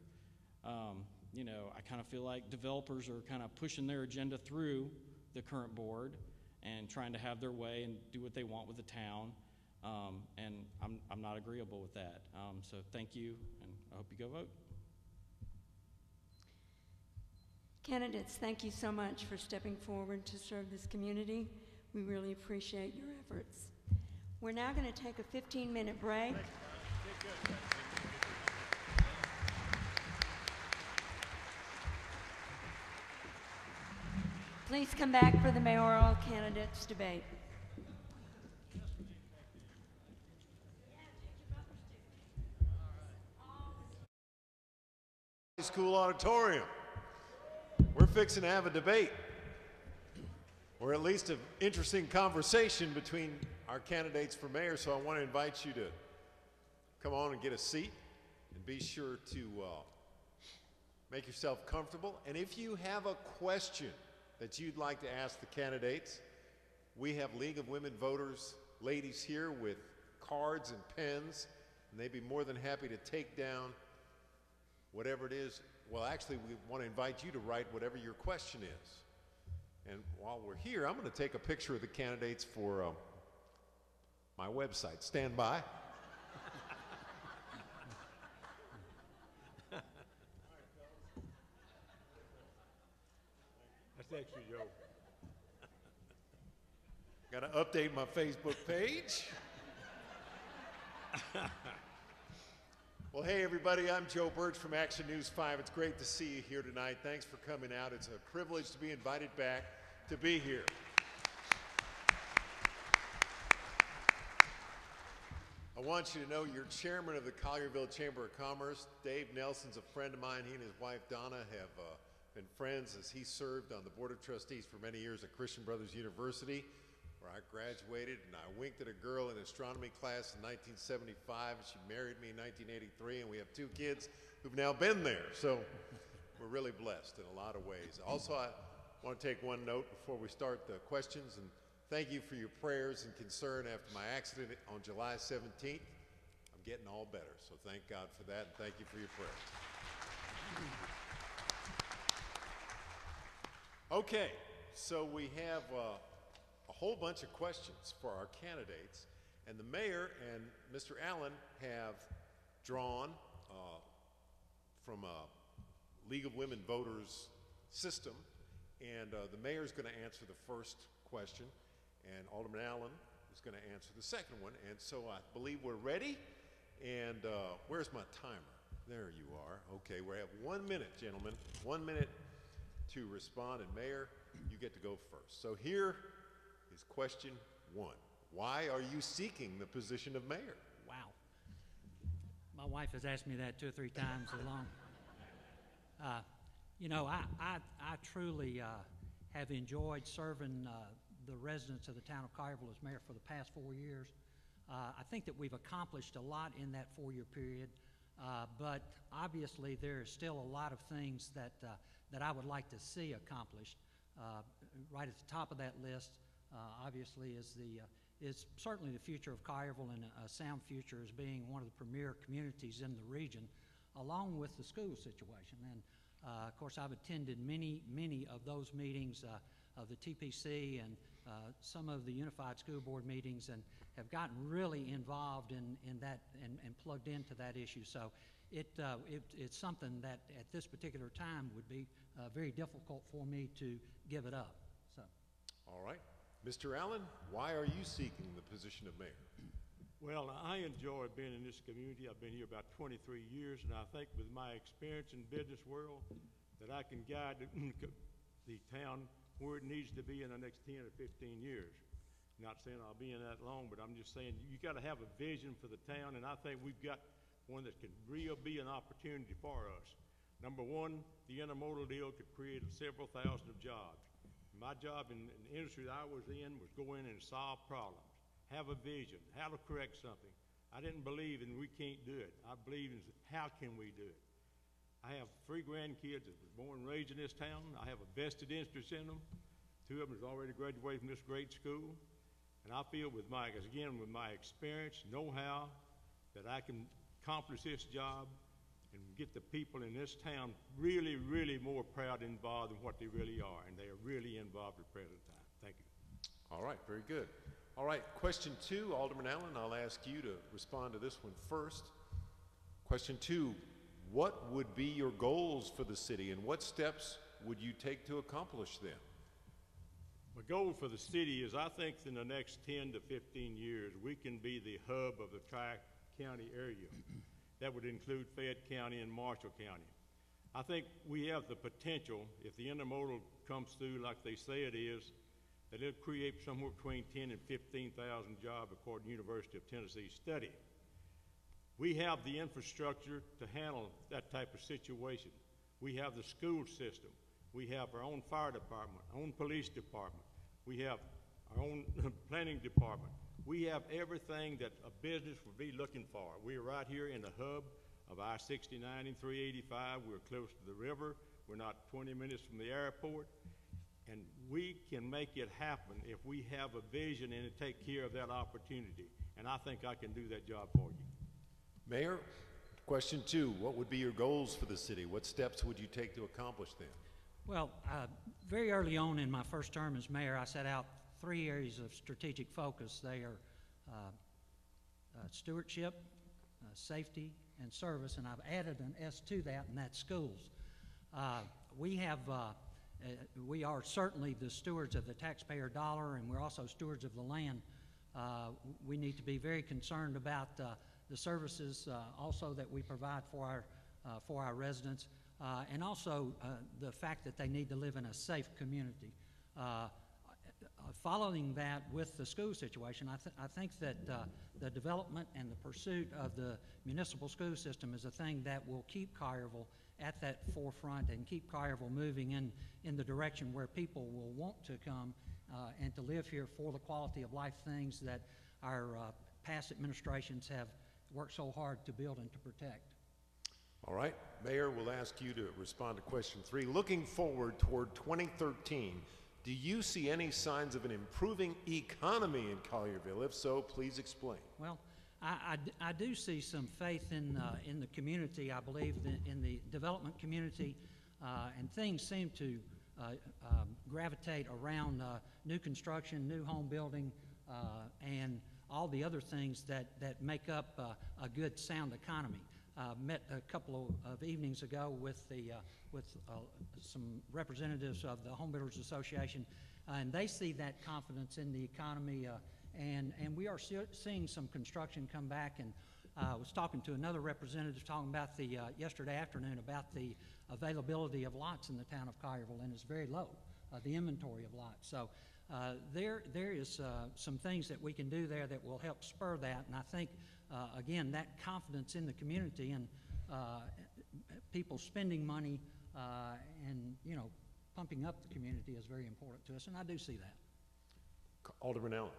I kind of feel like developers are kind of pushing their agenda through the current board and trying to have their way and do what they want with the town. And I'm not agreeable with that. So thank you, and I hope you go vote. Candidates, thank you so much for stepping forward to serve this community. We really appreciate your efforts. We're now going to take a 15-minute break. Please come back for the mayoral candidates debate. School auditorium. We're fixing to have a debate, or at least an interesting conversation between our candidates for mayor, so I want to invite you to come on and get a seat, and be sure to make yourself comfortable. And if you have a question that you'd like to ask the candidates, we have League of Women Voters ladies here with cards and pens, and they'd be more than happy to take down whatever it is. Well, actually, we want to invite you to write whatever your question is. And while we're here, I'm going to take a picture of the candidates for my website. Stand by. That's extra, Joe. Got to update my Facebook page. Well, hey, everybody, I'm Joe Birch from Action News 5. It's great to see you here tonight. Thanks for coming out. It's a privilege to be invited back to be here. I want you to know you're chairman of the Collierville Chamber of Commerce. Dave Nelson's a friend of mine. He and his wife Donna have been friends as he served on the Board of Trustees for many years at Christian Brothers University, where I graduated, and I winked at a girl in astronomy class in 1975, and she married me in 1983, and we have 2 kids who've now been there. So we're really blessed in a lot of ways. Also, I want to take one note before we start the questions, and thank you for your prayers and concern after my accident on July 17th. I'm getting all better, so thank God for that, and thank you for your prayers. Okay, so we have a whole bunch of questions for our candidates, and the mayor and Mr. Allen have drawn from a League of Women Voters system, and the mayor is going to answer the first question, and Alderman Allen is going to answer the second one. And so I believe we're ready. And where's my timer? There you are. Okay, we have 1 minute, gentlemen. 1 minute to respond. And Mayor, you get to go first. So here is question 1. Why are you seeking the position of mayor? Wow. My wife has asked me that 2 or 3 times along. You know, I truly have enjoyed serving the residents of the town of Collierville as mayor for the past 4 years. I think that we've accomplished a lot in that 4-year period, but obviously there is still a lot of things that I would like to see accomplished. Right at the top of that list, obviously, is certainly the future of Collierville, and a sound future as being one of the premier communities in the region, along with the school situation. And of course, I've attended many of those meetings of the TPC and some of the Unified School Board meetings, and have gotten really involved in that and plugged into that issue. So it's something that at this particular time would be very difficult for me to give it up. So. All right. Mr. Allen, why are you seeking the position of mayor? Well, I enjoy being in this community. I've been here about 23 years, and I think with my experience in business world that I can guide the town where it needs to be in the next 10 or 15 years. Not saying I'll be in that long, but I'm just saying you got to have a vision for the town, and I think we've got one that can really be an opportunity for us. Number one, the intermodal deal could create several thousand of jobs. My job in the industry that I was in was go in and solve problems, have a vision, how to correct something. I didn't believe in we can't do it. I believe in how can we do it. I have 3 grandkids that was born and raised in this town. I have a vested interest in them. 2 of them has already graduated from this great school. And I feel with my experience, know-how, that I can accomplish this job and get the people in this town really, really more proud and involved in what they really are. And they are really involved at the present time. Thank you. All right, very good. All right, question 2, Alderman Allen, I'll ask you to respond to this one first. Question 2, what would be your goals for the city, and what steps would you take to accomplish them? My goal for the city is I think in the next 10 to 15 years, we can be the hub of the Tri-County area. That would include Fayette County and Marshall County. I think we have the potential, if the intermodal comes through like they say it is, that it'll create somewhere between 10 and 15,000 jobs according to the University of Tennessee study. We have the infrastructure to handle that type of situation. We have the school system. We have our own fire department, our own police department. We have our own planning department. We have everything that a business would be looking for. We're right here in the hub of I-69 and 385. We're close to the river. We're not 20 minutes from the airport. And we can make it happen if we have a vision and take care of that opportunity. And I think I can do that job for you. Mayor, question 2, what would be your goals for the city? What steps would you take to accomplish them? Well, very early on in my first term as mayor, I set out 3 areas of strategic focus. They are stewardship, safety, and service, and I've added an S to that, and that's schools. We are certainly the stewards of the taxpayer dollar, and we're also stewards of the land. We need to be very concerned about the services also that we provide for our residents, and also the fact that they need to live in a safe community. following that with the school situation, I think that the development and the pursuit of the municipal school system is a thing that will keep Collierville at that forefront and keep Collierville moving in the direction where people will want to come and to live here for the quality of life things that our past administrations have worked so hard to build and to protect. All right, Mayor, we'll ask you to respond to question 3. Looking forward toward 2013, do you see any signs of an improving economy in Collierville? If so, please explain. Well, I do see some faith in the community. I believe in the development community, and things seem to gravitate around new construction, new home building, and all the other things that make up a good, sound economy. Met a couple of evenings ago with some representatives of the Home Builders Association, and they see that confidence in the economy, and we are seeing some construction come back. And I was talking to another representative talking about yesterday afternoon about the availability of lots in the town of Collierville, and it's very low, the inventory of lots. So there is some things that we can do there that will help spur that, and I think again, that confidence in the community and people spending money and, pumping up the community is very important to us, and I do see that. Alderman Allen.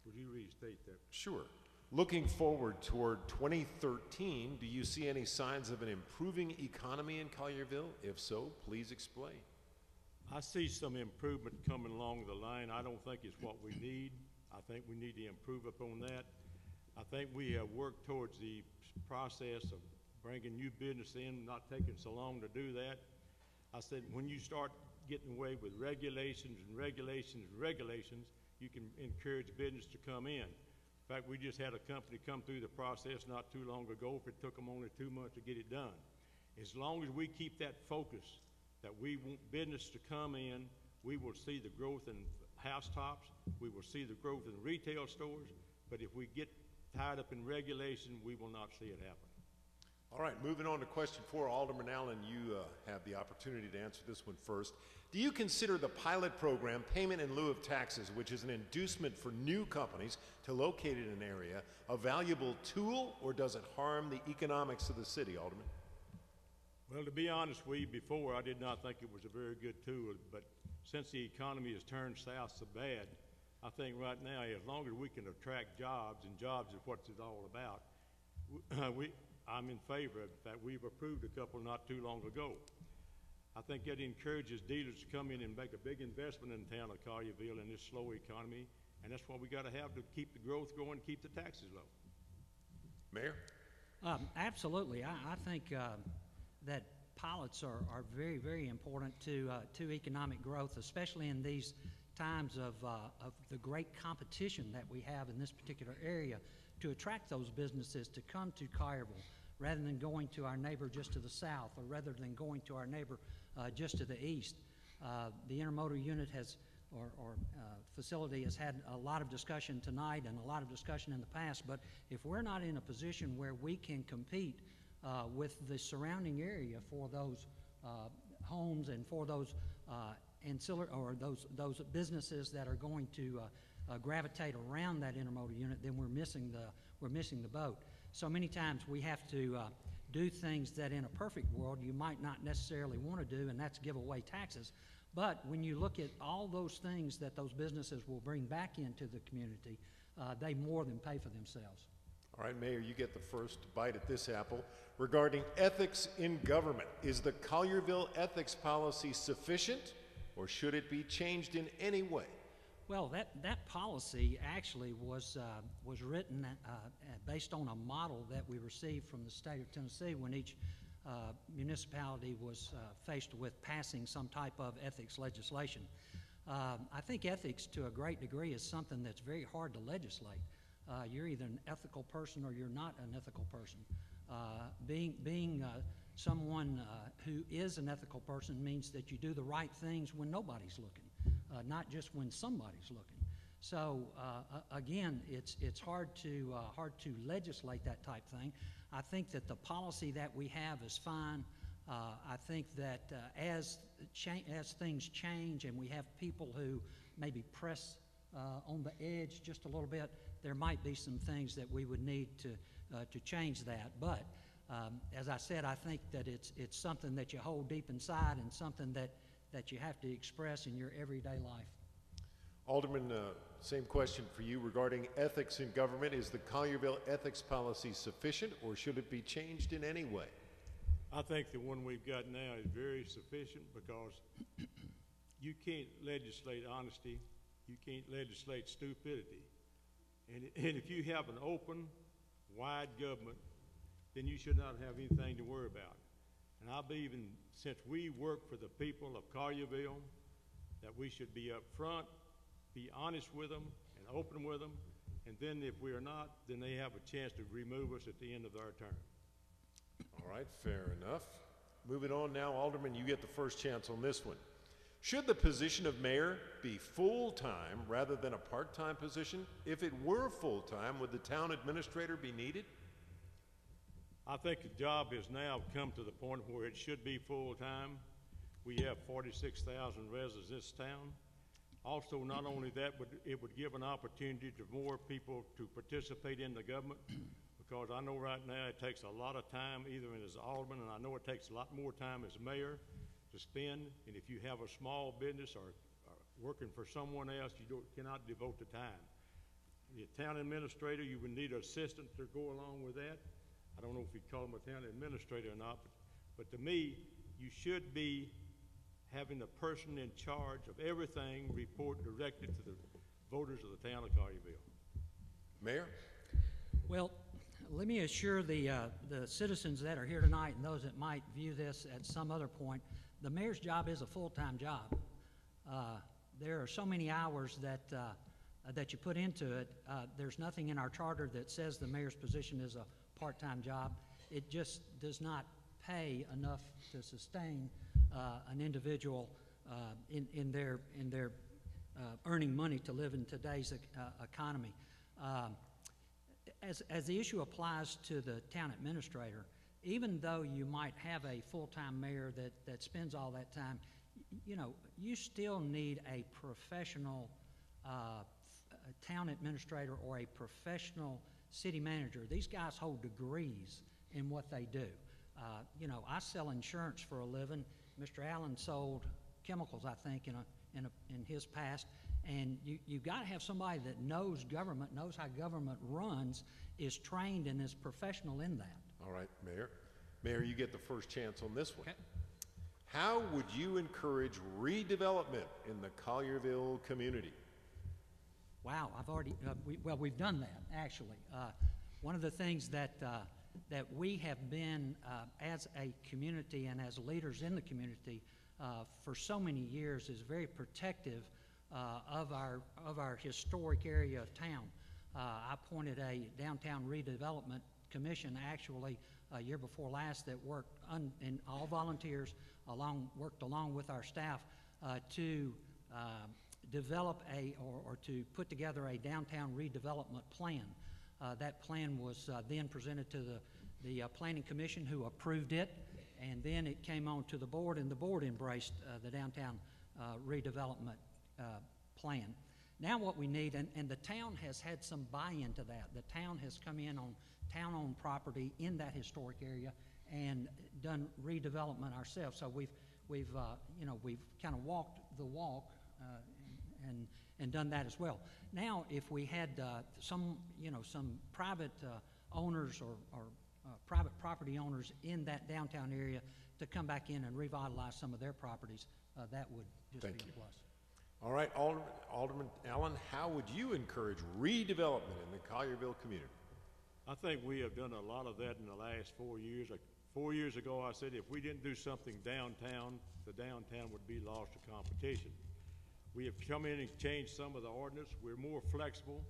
Would you restate that? Sure. Looking forward toward 2013, do you see any signs of an improving economy in Collierville? If so, please explain. I see some improvement coming along the line. I don't think it's what we need. I think we need to improve upon that. I think we have worked towards the process of bringing new business in, not taking so long to do that. I said, when you start getting away with regulations and regulations and regulations, you can encourage business to come in. In fact, we just had a company come through the process not too long ago. It took them only 2 months to get it done. As long as we keep that focus, that we want business to come in, we will see the growth in housetops, we will see the growth in retail stores, but if we get tied up in regulation, we will not see it happen. All right, moving on to question 4. Alderman Allen, you have the opportunity to answer this one first. Do you consider the pilot program, payment in lieu of taxes, which is an inducement for new companies to locate in an area, a valuable tool, or does it harm the economics of the city, Alderman? Well, to be honest with you, before I did not think it was a very good tool, but since the economy has turned south so bad, I think right now, as long as we can attract jobs, and jobs is what it's all about, I'm in favor of it. In fact, we've approved a couple not too long ago. I think it encourages dealers to come in and make a big investment in the town of Collierville in this slow economy, and that's what we got to have to keep the growth going, keep the taxes low. Mayor? Absolutely. I think that pilots are very, very important to economic growth, especially in these times of the great competition that we have in this particular area, to attract those businesses to come to Collierville rather than going to our neighbor just to the south, or rather than going to our neighbor just to the east. The intermodal unit facility has had a lot of discussion tonight and a lot of discussion in the past, but if we're not in a position where we can compete with the surrounding area for those homes and for those ancillary or those businesses that are going to gravitate around that intermodal unit, then we're missing the boat. So many times we have to do things that in a perfect world you might not necessarily want to do, and that's give away taxes. But when you look at all those things that those businesses will bring back into the community, they more than pay for themselves. All right, Mayor, you get the first bite at this apple. Regarding ethics in government, is the Collierville ethics policy sufficient, or should it be changed in any way? Well, that policy actually was written based on a model that we received from the state of Tennessee when each municipality was faced with passing some type of ethics legislation. I think ethics, to a great degree, is something that's very hard to legislate. You're either an ethical person or you're not an ethical person. Being someone who is an ethical person means that you do the right things when nobody's looking, not just when somebody's looking. So again, it's hard to legislate that type thing. I think that the policy that we have is fine. I think that as things change and we have people who maybe press on the edge just a little bit, there might be some things that we would need to change that. But as I said, I think that it's something that you hold deep inside and something that you have to express in your everyday life. Alderman, same question for you regarding ethics in government. Is the Collierville ethics policy sufficient, or should it be changed in any way? I think the one we've got now is very sufficient, because you can't legislate honesty, you can't legislate stupidity. And if you have an open, wide government, then you should not have anything to worry about. And I believe since we work for the people of Collierville, that we should be up front, be honest with them and open with them, and then if we are not, then they have a chance to remove us at the end of our term. All right, fair enough. Moving on now, Alderman, you get the first chance on this one. Should the position of mayor be full-time rather than a part-time position? If it were full-time, would the town administrator be needed? I think the job has now come to the point where it should be full-time. We have 46,000 residents in this town. Also, not only that, but it would give an opportunity to more people to participate in the government, because I know right now it takes a lot of time, either as alderman, and I know it takes a lot more time as mayor to spend. And if you have a small business or working for someone else, you cannot devote the time. The town administrator, you would need an assistant to go along with that. I don't know if you call him a town administrator or not, but to me, you should be having a person in charge of everything report directly to the voters of the town of Collierville. Mayor? Well, let me assure the citizens that are here tonight and those that might view this at some other point, the mayor's job is a full-time job. There are so many hours that you put into it. There's nothing in our charter that says the mayor's position is a part-time job. It just does not pay enough to sustain an individual in their earning money to live in today's economy. As the issue applies to the town administrator, even though you might have a full-time mayor that spends all that time, you know, you still need a professional town administrator or a professional city manager. These guys hold degrees in what they do. You know, I sell insurance for a living. Mr. Allen sold chemicals, I think, in his past. And you've got to have somebody that knows government, knows how government runs, is trained and is professional in that. All right, Mayor. Mayor, you get the first chance on this one. Okay. How would you encourage redevelopment in the Collierville community? Wow, I've already, we've done that, actually. One of the things that we have been, as a community and as leaders in the community for so many years, is very protective of our historic area of town. I appointed a downtown redevelopment commission, actually, a year before last, that worked, and all volunteers worked along with our staff to develop or to put together a downtown redevelopment plan. That plan was then presented to the Planning Commission, who approved it, and then it came on to the board, and the board embraced the downtown redevelopment plan. Now what we need, and the town has had some buy-in to that. The town has come in on town-owned property in that historic area and done redevelopment ourselves. So we've kind of walked the walk and done that as well. Now, if we had some private owners or private property owners in that downtown area to come back in and revitalize some of their properties, that would just be a plus. All right, Alderman Allen, how would you encourage redevelopment in the Collierville community? I think we have done a lot of that in the last 4 years. 4 years ago, I said if we didn't do something downtown, the downtown would be lost to competition. We have come in and changed some of the ordinance. We're more flexible.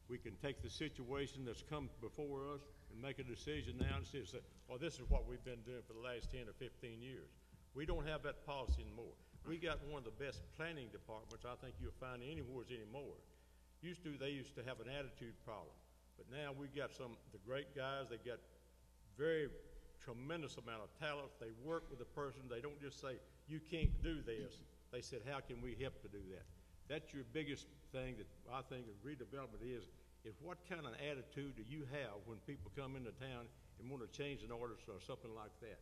We can take the situation that's come before us and make a decision now and say, well, this is what we've been doing for the last 10 or 15 years. We don't have that policy anymore. We got one of the best planning departments I think you'll find anywhere anymore. They used to have an attitude problem. But now we've got the great guys. They've got very tremendous amount of talent. They work with the person. They don't just say, you can't do this. They said, how can we help to do that? That's your biggest thing that I think of redevelopment is what kind of attitude do you have when people come into town and want to change an ordinance or something like that?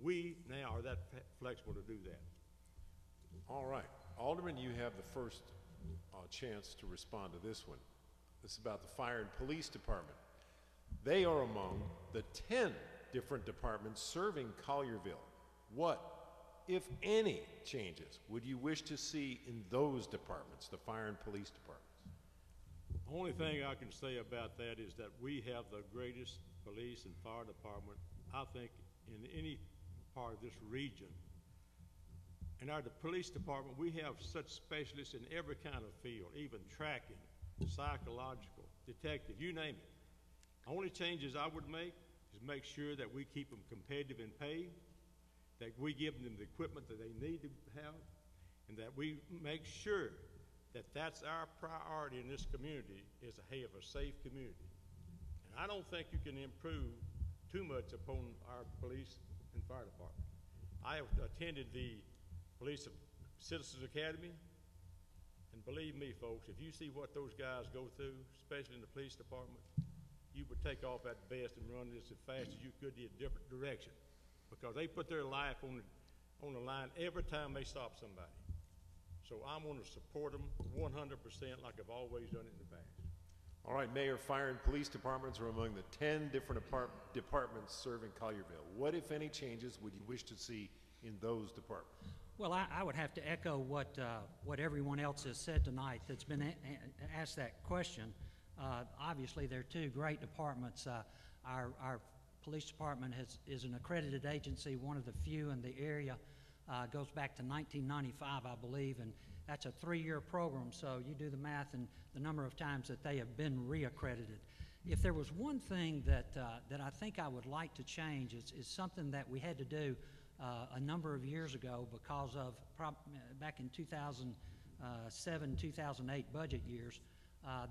We now are that flexible to do that. All right. Alderman, you have the first chance to respond to this one. This is about the fire and police department. They are among the 10 different departments serving Collierville. What, if any, changes would you wish to see in those departments, the fire and police departments? The only thing I can say about that is that we have the greatest police and fire department, I think, in any part of this region. In our police department, we have such specialists in every kind of field, even tracking, psychological, detective, you name it. Only changes I would make is make sure that we keep them competitive in pay, that we give them the equipment that they need to have, and that we make sure that that's our priority in this community is to have a safe community. And I don't think you can improve too much upon our police and fire department. I have attended the Police Citizens Academy, and believe me, folks, if you see what those guys go through, especially in the police department, you would take off that vest and run this as fast as you could in a different direction, because they put their life on the line every time they stop somebody. So I'm going to support them 100% like I've always done it in the past. All right, Mayor, fire and police departments are among the 10 different departments serving Collierville. What, if any, changes would you wish to see in those departments? Well, I would have to echo what everyone else has said tonight that's been asked that question. Obviously, there are two great departments. Our police department is an accredited agency, one of the few in the area. Goes back to 1995, I believe, and that's a 3-year program, so you do the math and the number of times that they have been reaccredited. If there was one thing that I think I would like to change, is something that we had to do a number of years ago because of back in 2007, 2008 budget years,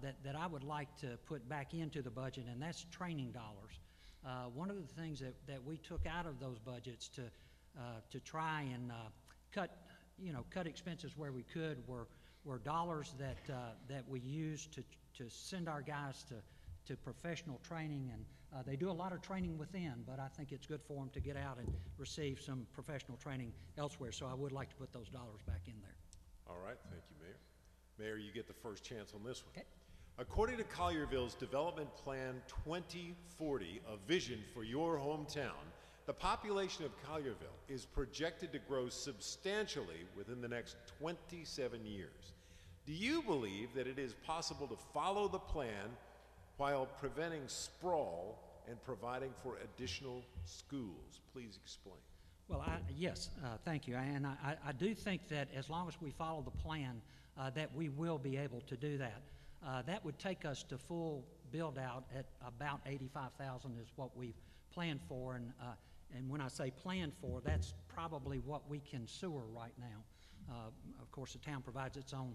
that I would like to put back into the budget, and that's training dollars. One of the things that we took out of those budgets to try and cut expenses where we could were dollars that we used to send our guys to professional training, and they do a lot of training within, but I think it's good for them to get out and receive some professional training elsewhere, so I would like to put those dollars back in there. All right, thank you, Mayor. Mayor, you get the first chance on this one. Okay. According to Collierville's Development Plan 2040, a vision for your hometown, the population of Collierville is projected to grow substantially within the next 27 years. Do you believe that it is possible to follow the plan while preventing sprawl and providing for additional schools? Please explain. Well, yes, thank you. And I do think that as long as we follow the plan, that we will be able to do that. That would take us to full build out at about 85,000 is what we've planned for. And when I say planned for, that's probably what we can sewer right now. Of course, the town provides its own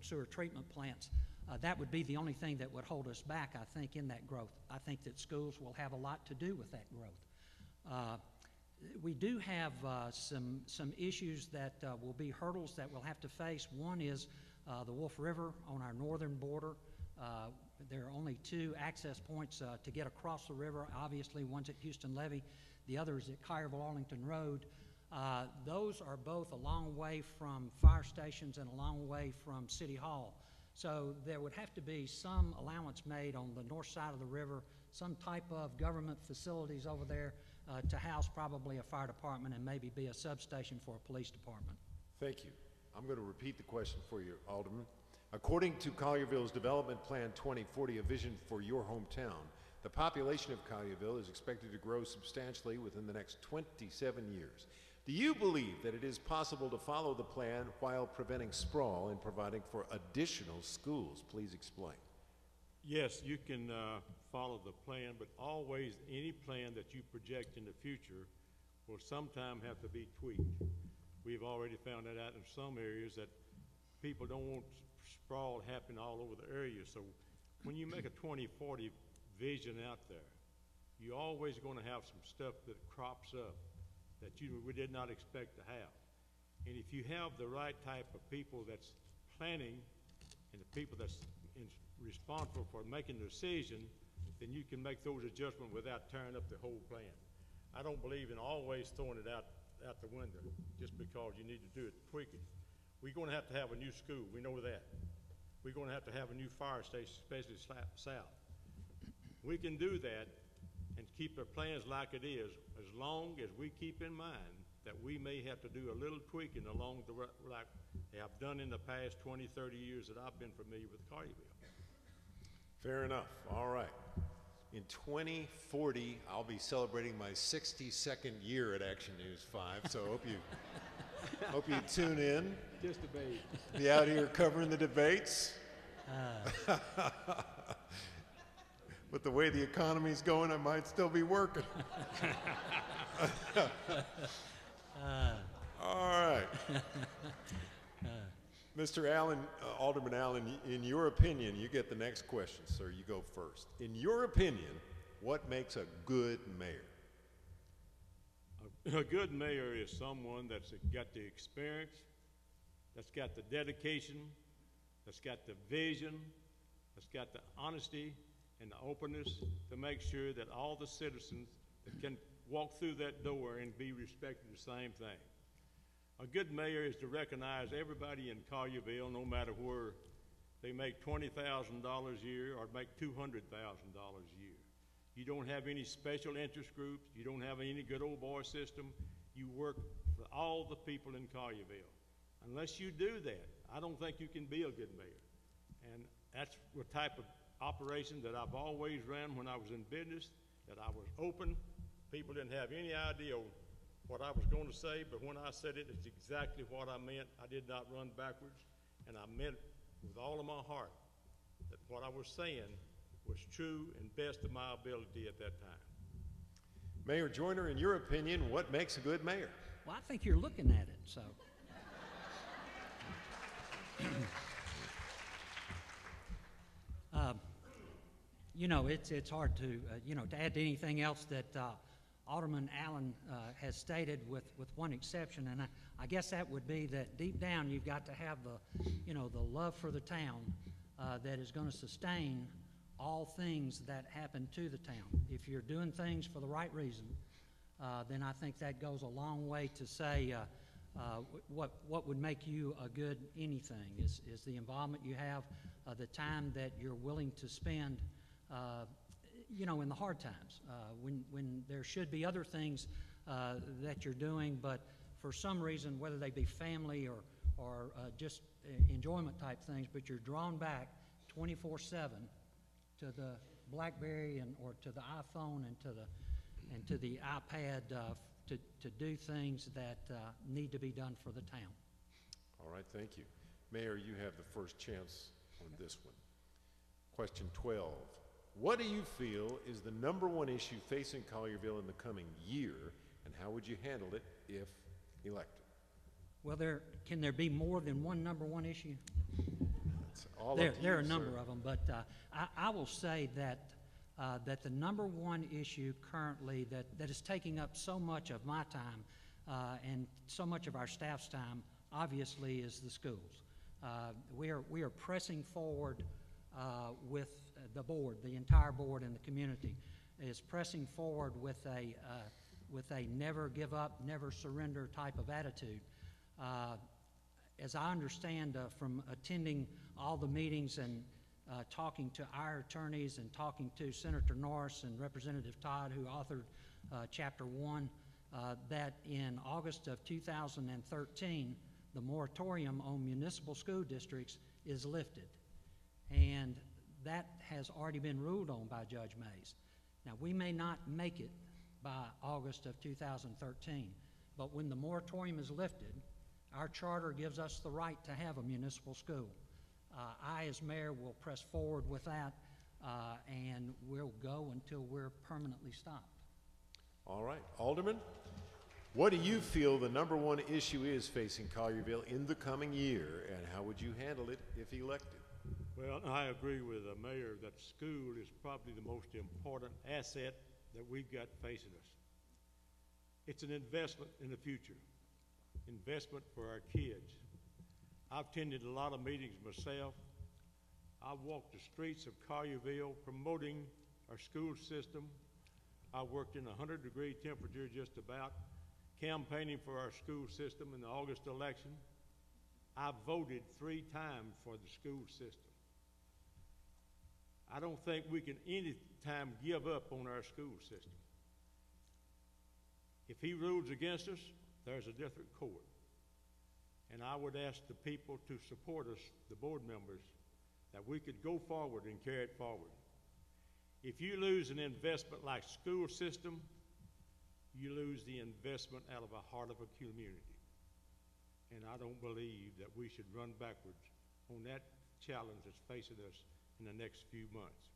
sewer treatment plants. That would be the only thing that would hold us back, I think, in that growth. I think that schools will have a lot to do with that growth. We do have some issues that will be hurdles that we'll have to face. One is the Wolf River on our northern border. There are only 2 access points to get across the river. Obviously, one's at Houston Levee. The other is at Collierville-Arlington Road. Those are both a long way from fire stations and a long way from City Hall. So there would have to be some allowance made on the north side of the river, some type of government facilities over there to house probably a fire department and maybe be a substation for a police department. Thank you. I'm going to repeat the question for you, Alderman. According to Collierville's Development Plan 2040, a vision for your hometown, the population of Collierville is expected to grow substantially within the next 27 years. Do you believe that it is possible to follow the plan while preventing sprawl and providing for additional schools? Please explain. Yes, you can follow the plan, but always any plan that you project in the future will sometime have to be tweaked. We've already found that out in some areas that people don't want sprawl to happen all over the area. So when you make a 2040 vision out there, you're always going to have some stuff that crops up that we did not expect to have. And if you have the right type of people that's planning and the people that's responsible for making the decision, then you can make those adjustments without tearing up the whole plan. I don't believe in always throwing it out the window just because you need to do it quickly. We're going to have a new school. We know that. We're going to have a new fire station, especially south. We can do that and keep our plans like it is as long as we keep in mind that we may have to do a little tweaking along the like they have done in the past 20, 30 years that I've been familiar with Collierville. Fair enough. All right. In 2040, I'll be celebrating my 62nd year at Action News 5, so hope you tune in. Just a baby. Be out here covering the debates. But the way the economy's going, I might still be working. All right. Mr. Allen, Alderman Allen, in your opinion, you get the next question, sir. You go first. In your opinion, what makes a good mayor? A good mayor is someone that's got the experience, that's got the dedication, that's got the vision, that's got the honesty and the openness to make sure that all the citizens that can walk through that door and be respected the same thing. A good mayor is to recognize everybody in Collierville, no matter where they make $20,000 a year or make $200,000 a year. You don't have any special interest groups. You don't have any good old boy system. You work for all the people in Collierville. Unless you do that, I don't think you can be a good mayor. And that's the type of operation that I've always ran when I was in business, that I was open. People didn't have any idea what I was going to say, but when I said it, it's exactly what I meant. I did not run backwards, and I meant with all of my heart that what I was saying was true and best of my ability at that time. Mayor Joyner, in your opinion, what makes a good mayor? Well, I think you're looking at it, so. You know, it's hard to, to add to anything else that Alderman Allen has stated with one exception, and I guess that would be that deep down you've got to have the love for the town that is going to sustain all things that happen to the town. If you're doing things for the right reason, then I think that goes a long way to say what would make you a good anything is the involvement you have, the time that you're willing to spend in the hard times, when there should be other things that you're doing, but for some reason, whether they be family or just enjoyment type things, but you're drawn back 24/7 to the BlackBerry or to the iPhone and to the iPad to do things that need to be done for the town. All right, thank you. Mayor, you have the first chance on this one. Question 12. What do you feel is the #1 issue facing Collierville in the coming year, and how would you handle it if elected? Well, can there be more than one #1 issue? There are a number of them, but I will say that the #1 issue currently that is taking up so much of my time and so much of our staff's time, obviously, is the schools. We are pressing forward with the board, the entire board and the community is pressing forward with a never give up, never surrender type of attitude. As I understand from attending all the meetings and talking to our attorneys and talking to Senator Norris and Representative Todd, who authored Chapter 1, that in August of 2013, the moratorium on municipal school districts is lifted. And that has already been ruled on by Judge Mays. Now, we may not make it by August of 2013, but when the moratorium is lifted, our charter gives us the right to have a municipal school. I, as mayor, will press forward with that, and we'll go until we're permanently stopped. All right. Alderman, what do you feel the #1 issue is facing Collierville in the coming year, and how would you handle it if elected? Well, I agree with the mayor that school is probably the most important asset that we've got facing us. It's an investment in the future, investment for our kids. I've attended a lot of meetings myself. I've walked the streets of Collierville promoting our school system. I worked in a 100-degree temperature just about, campaigning for our school system in the August election. I voted 3 times for the school system. I don't think we can any time give up on our school system. If he rules against us, there's a different court. And I would ask the people to support us, the board members, that we could go forward and carry it forward. If you lose an investment like school system, you lose the investment out of the heart of a community. And I don't believe that we should run backwards on that challenge that's facing us in the next few months.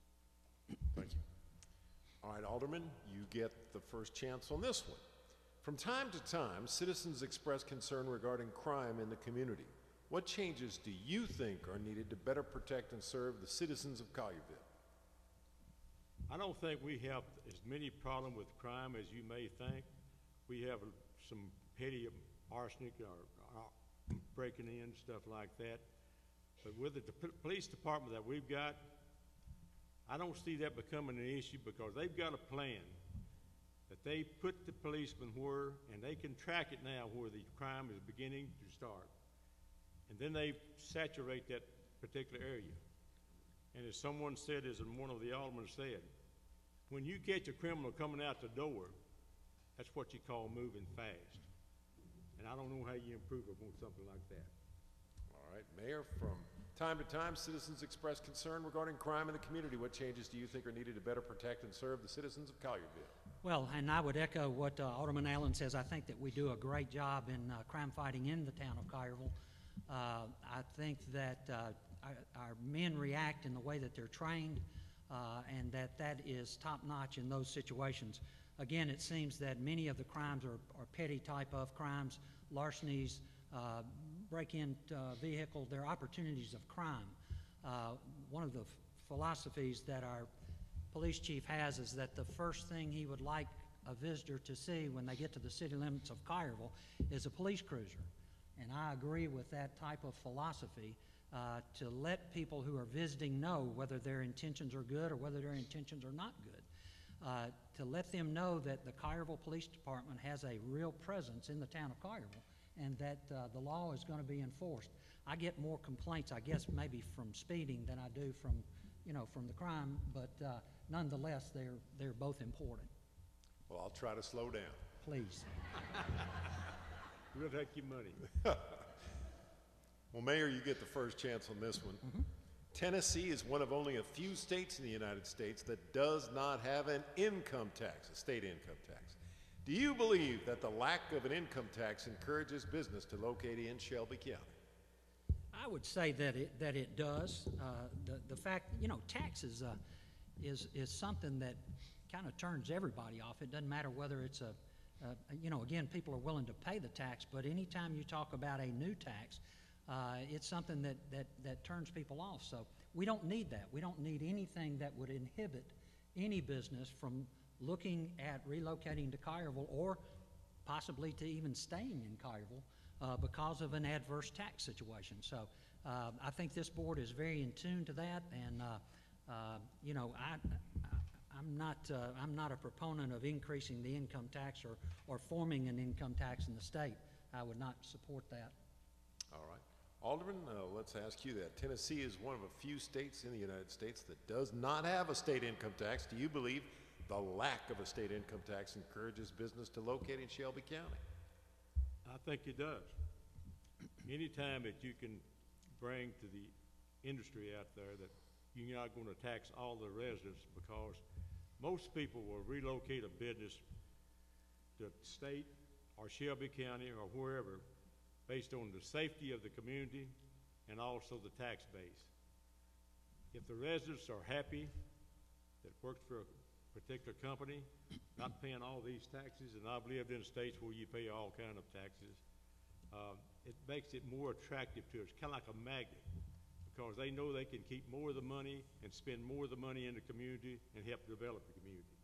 Thank you. All right, Alderman, you get the first chance on this one. From time to time, citizens express concern regarding crime in the community. What changes do you think are needed to better protect and serve the citizens of Collierville? I don't think we have as many problems with crime as you may think. We have some petty arsenic or breaking in, stuff like that. But with the police department that we've got, I don't see that becoming an issue because they've got a plan that they put the policemen where, and they can track it now where the crime is beginning to start. And then they saturate that particular area. And as someone said, as one of the aldermen said, when you catch a criminal coming out the door, that's what you call moving fast. And I don't know how you improve upon something like that. All right, Mayor, from time to time, citizens express concern regarding crime in the community. What changes do you think are needed to better protect and serve the citizens of Collierville? Well, and I would echo what Alderman Allen says. I think that we do a great job in crime fighting in the town of Collierville. I think that our men react in the way that they're trained, and that is top-notch in those situations. Again, it seems that many of the crimes are petty type of crimes, larcenies, break-in vehicle. They're opportunities of crime. One of the philosophies that our police chief has is that the first thing he would like a visitor to see when they get to the city limits of Collierville is a police cruiser. And I agree with that type of philosophy, to let people who are visiting know whether their intentions are good or whether their intentions are not good. To let them know that the Collierville Police Department has a real presence in the town of Collierville and that the law is going to be enforced. I get more complaints, I guess, maybe from speeding than I do from the crime, but nonetheless, they're both important. Well, I'll try to slow down. Please. We'll take your money. Well, Mayor, you get the first chance on this one. Mm-hmm. Tennessee is one of only a few states in the United States that does not have an income tax, a state income tax. Do you believe that the lack of an income tax encourages business to locate in Shelby County? I would say that it does. The fact, taxes is something that kind of turns everybody off. It doesn't matter whether it's again, people are willing to pay the tax, but anytime you talk about a new tax, it's something that turns people off. So we don't need that. We don't need anything that would inhibit any business from looking at relocating to Collierville or possibly to even staying in Collierville because of an adverse tax situation. So I think this board is very in tune to that, and I'm not a proponent of increasing the income tax or forming an income tax in the state. I would not support that. All right. Alderman, let's ask you that. Tennessee is one of a few states in the United States that does not have a state income tax. Do you believe the lack of a state income tax encourages business to locate in Shelby County? I think it does. Anytime that you can bring to the industry out there that you're not going to tax all the residents, because most people will relocate a business to state or Shelby County or wherever based on the safety of the community and also the tax base. If the residents are happy that works for a particular company, not paying all these taxes, and I've lived in states where you pay all kind of taxes, it makes it more attractive to us, kind of like a magnet, because they know they can keep more of the money and spend more of the money in the community and help develop the community.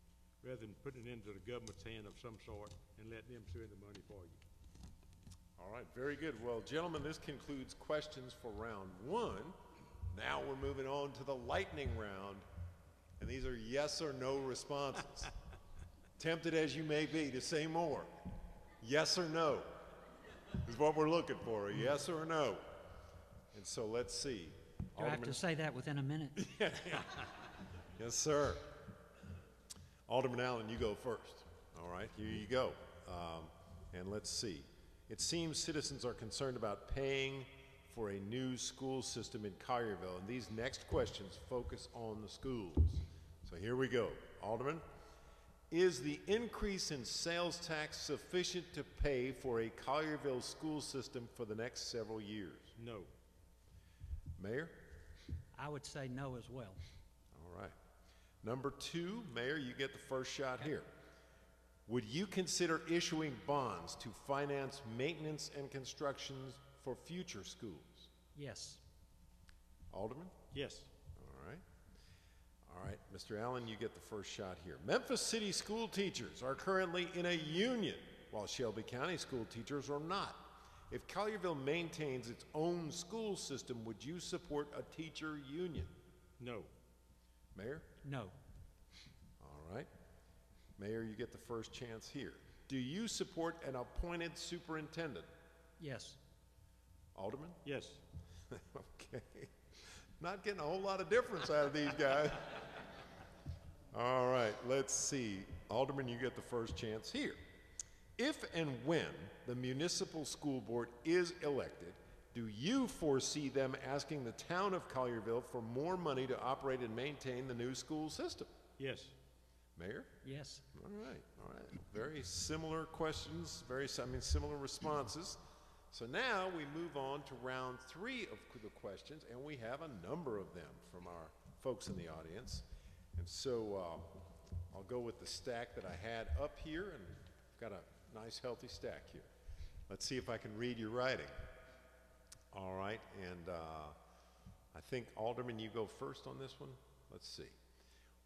rather than putting it into the government's hand of some sort and letting them spend the money for you. All right, very good. Well, gentlemen, this concludes questions for round one. Now we're moving on to the lightning round, and these are yes or no responses. Tempted as you may be to say more, yes or no is what we're looking for, a yes or a no. And so let's see. Do I have to say that within a minute? Yes, sir. Alderman Allen, you go first. All right, here you go. And let's see. It seems citizens are concerned about paying for a new school system in Collierville, and these next questions focus on the schools. So here we go. Alderman, is the increase in sales tax sufficient to pay for a Collierville school system for the next several years? No. Mayor? I would say no as well. All right. Number two, Mayor, you get the first shot here. Would you consider issuing bonds to finance maintenance and constructions for future schools? Yes. Alderman? Yes. All right. All right, Mr. Allen, you get the first shot here. Memphis City school teachers are currently in a union, while Shelby County school teachers are not. If Collierville maintains its own school system, would you support a teacher union? No. Mayor? No. All right. Mayor, you get the first chance here. Do you support an appointed superintendent? Yes. Alderman? Yes. Okay. Not getting a whole lot of difference out of these guys. All right, let's see. Alderman, you get the first chance here. If and when the municipal school board is elected, do you foresee them asking the town of Collierville for more money to operate and maintain the new school system? Yes. Mayor? Yes. All right, all right. Very similar questions, similar responses. So now we move on to round three of the questions, and we have a number of them from our folks in the audience. And so I'll go with the stack that I had up here, and I've got a nice healthy stack here. Let's see if I can read your writing. All right, and I think Alderman, you go first on this one. Let's see.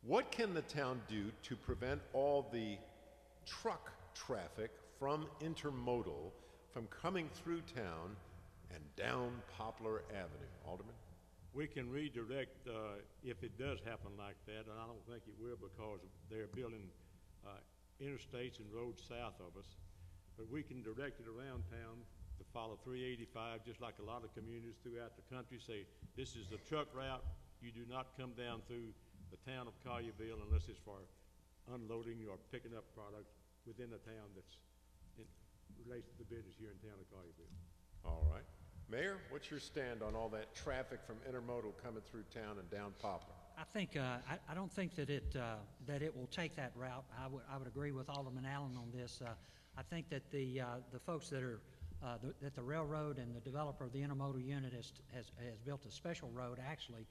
What can the town do to prevent all the truck traffic from intermodal from coming through town and down Poplar Avenue? Alderman? We can redirect if it does happen like that, and I don't think it will because they're building interstates and roads south of us. But we can direct it around town to follow 385, just like a lot of communities throughout the country say, this is the truck route. You do not come down through the town of Collierville unless it's for unloading or picking up product within the town that's relates to the business here in town of Collierville. All right. Mayor, what's your stand on all that traffic from intermodal coming through town and down Poplar? I think I don't think that it will take that route. I would agree with Alderman Allen on this. I think that the folks that are that the railroad and the developer of the intermodal unit has built a special road actually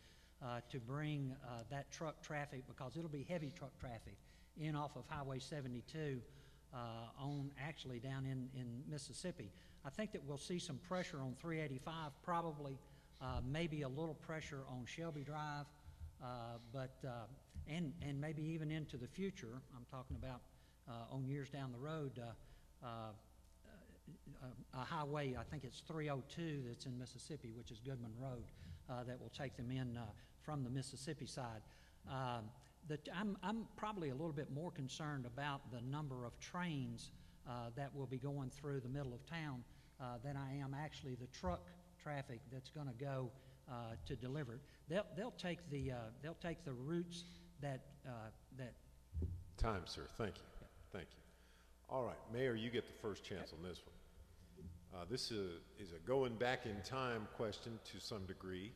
to bring that truck traffic, because it'll be heavy truck traffic in off of Highway 72 on actually down in Mississippi. I think that we'll see some pressure on 385, probably maybe a little pressure on Shelby Drive, and maybe even into the future. I'm talking about on years down the road, a highway, I think it's 302 that's in Mississippi, which is Goodman Road, that will take them in from the Mississippi side. I'm probably a little bit more concerned about the number of trains that will be going through the middle of town than I am actually the truck traffic that's going to go to deliver it. They'll take the routes that. Time, sir. Thank you. Yeah. Thank you. All right, Mayor, you get the first chance on this one. This is a going back in time question to some degree.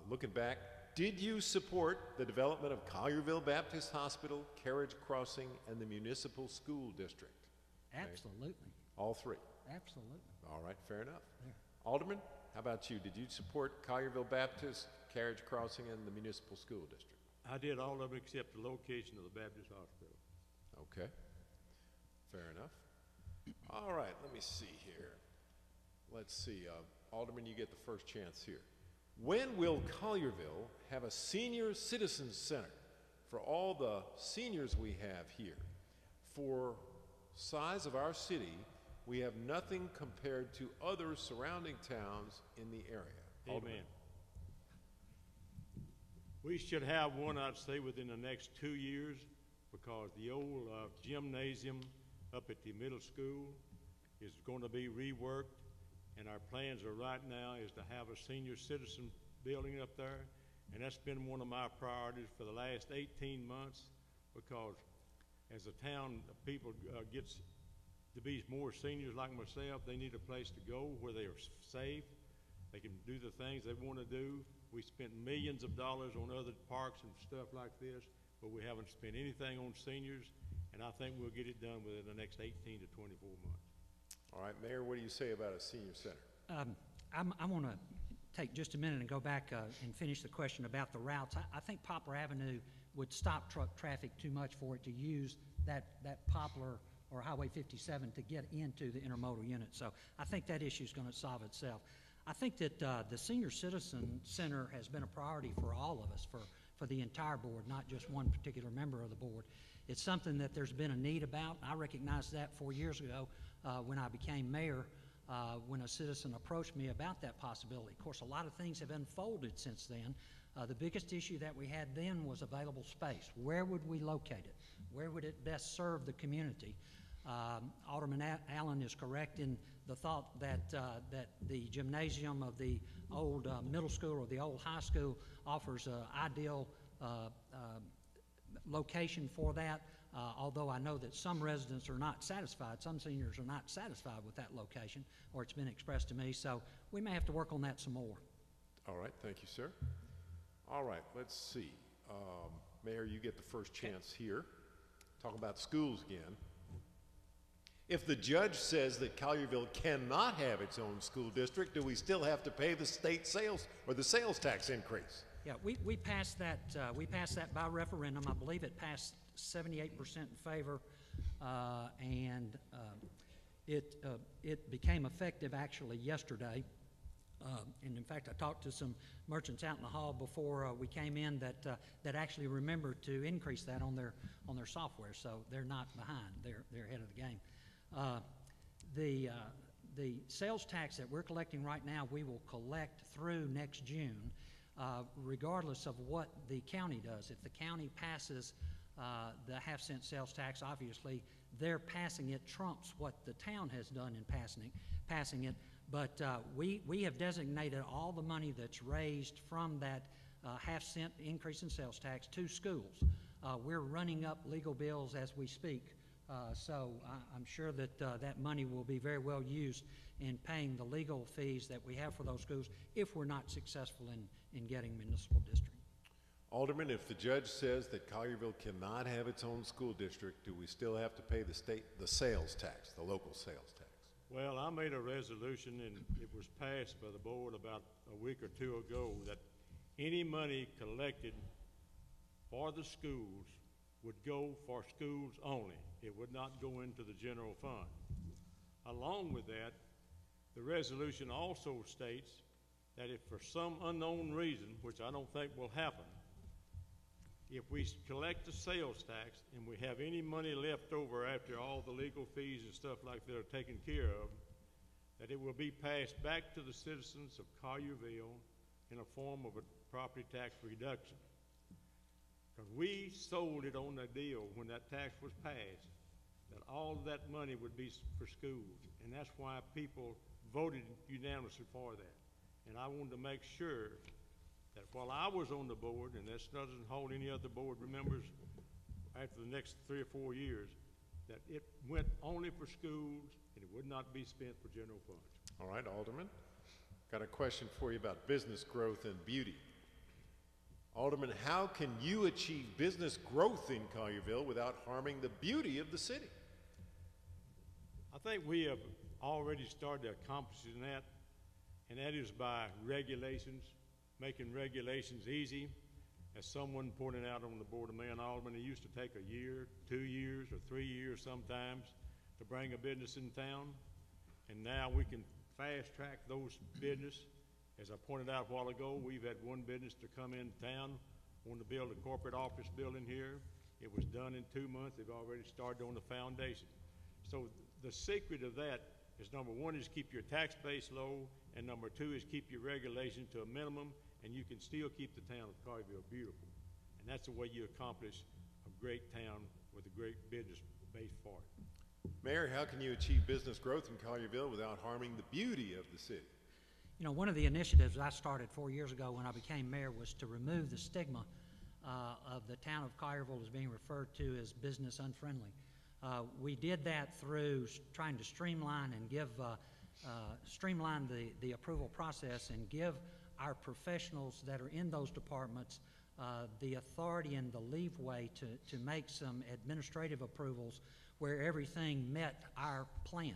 Looking back, did you support the development of Collierville Baptist Hospital, Carriage Crossing, and the Municipal School District? Absolutely. All three? Absolutely. All right, fair enough. Yeah. Alderman, how about you? Did you support Collierville Baptist, Carriage Crossing, and the Municipal School District? I did all of them except the location of the Baptist Hospital. Okay, fair enough. All right, let me see here. Let's see, Alderman, you get the first chance here. When will Collierville have a senior citizens center for all the seniors we have here, for size of our city, we have nothing compared to other surrounding towns in the area. Alderman. Amen. We should have one, I'd say, within the next 2 years, because the old gymnasium up at the middle school is going to be reworked, and our plans are right now is to have a senior citizen building up there, and that's been one of my priorities for the last 18 months, because as the town people gets to be more seniors like myself, they need a place to go where they are safe, they can do the things they want to do. We spent millions of dollars on other parks and stuff like this, but we haven't spent anything on seniors, and I think we'll get it done within the next 18 to 24 months. All right, Mayor, what do you say about a senior center? I want to take just a minute and go back and finish the question about the routes. I think Poplar Avenue would stop truck traffic too much for it to use that Poplar or Highway 57 to get into the intermodal unit. So I think that issue is going to solve itself. I think that the Senior Citizen Center has been a priority for all of us, for the entire board, not just one particular member of the board. It's something that there's been a need about. I recognized that 4 years ago when I became mayor, when a citizen approached me about that possibility. Of course, a lot of things have unfolded since then. The biggest issue that we had then was available space. Where would we locate it? Where would it best serve the community? Alderman Allen is correct in the thought that the gymnasium of the old middle school or the old high school offers an ideal location for that, although I know that some residents are not satisfied, some seniors are not satisfied with that location, or it's been expressed to me, so we may have to work on that some more. All right, thank you, sir. All right, let's see. Mayor, you get the first chance here. Talk about schools again. If the judge says that Collierville cannot have its own school district, do we still have to pay the state sales or the sales tax increase? Yeah, we passed that. We passed that by referendum. I believe it passed 78% in favor, and it became effective actually yesterday. And in fact, I talked to some merchants out in the hall before we came in that actually remembered to increase that on their software. So they're not behind; they're ahead of the game. The sales tax that we're collecting right now, we will collect through next June, regardless of what the county does. If the county passes the half-cent sales tax, obviously their passing it trumps what the town has done in passing it. But we have designated all the money that's raised from that half-cent increase in sales tax to schools. We're running up legal bills as we speak. So I'm sure that that money will be very well used in paying the legal fees that we have for those schools if we're not successful in getting municipal district. Alderman, if the judge says that Collierville cannot have its own school district, do we still have to pay the sales tax, the local sales tax? Well, I made a resolution, and it was passed by the board about a week or two ago, that any money collected for the schools would go for schools only. It would not go into the general fund. Along with that, the resolution also states that if for some unknown reason, which I don't think will happen, if we collect the sales tax and we have any money left over after all the legal fees and stuff like that are taken care of, that it will be passed back to the citizens of Collierville in a form of a property tax reduction. Because we sold it on the deal when that tax was passed, that all of that money would be for schools. And that's why people voted unanimously for that. And I wanted to make sure that while I was on the board, and this doesn't hold any other board members after the next 3 or 4 years, that it went only for schools and it would not be spent for general funds. All right, Alderman. Got a question for you about business growth and beauty. Alderman, how can you achieve business growth in Collierville without harming the beauty of the city? I think we have already started accomplishing that, and that is by regulations, making regulations easy. As someone pointed out on the Board of Mayor and Aldermen, it used to take a year, 2 years, or 3 years sometimes to bring a business in town, and now we can fast track those business. As I pointed out a while ago, we've had one business to come in town want to build a corporate office building here. It was done in 2 months. They've already started on the foundation. So the secret of that is, number one, is keep your tax base low, and number two is keep your regulation to a minimum, and you can still keep the town of Collierville beautiful. And that's the way you accomplish a great town with a great business-based part. Mayor, how can you achieve business growth in Collierville without harming the beauty of the city? You know, one of the initiatives I started 4 years ago when I became mayor was to remove the stigma of the town of Collierville as being referred to as business unfriendly. We did that through trying to streamline and give streamline the approval process and give our professionals that are in those departments the authority and the leeway to make some administrative approvals where everything met our plan.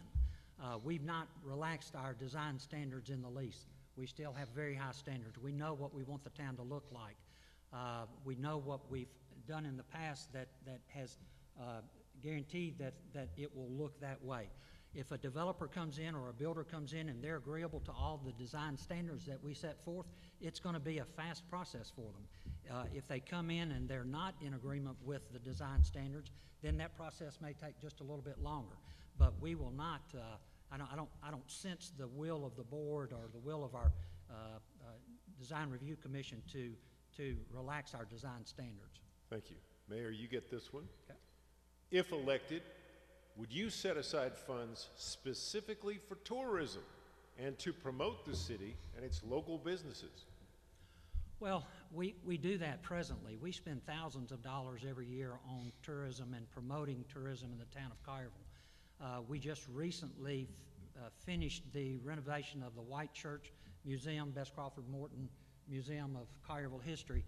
We've not relaxed our design standards in the least. We still have very high standards. We know what we want the town to look like. We know what we've done in the past that has guaranteed that it will look that way. If a developer comes in or a builder comes in and they're agreeable to all the design standards that we set forth, it's going to be a fast process for them. If they come in and they're not in agreement with the design standards, then that process may take just a little bit longer. But we will not, I don't sense the will of the board or the will of our Design Review Commission to relax our design standards. Thank you. Mayor, you get this one. Okay. If elected, would you set aside funds specifically for tourism and to promote the city and its local businesses? Well, we do that presently. We spend thousands of dollars every year on tourism and promoting tourism in the town of Collierville. We just recently finished the renovation of the White Church Museum, Bess Crawford Morton Museum of Collierville History,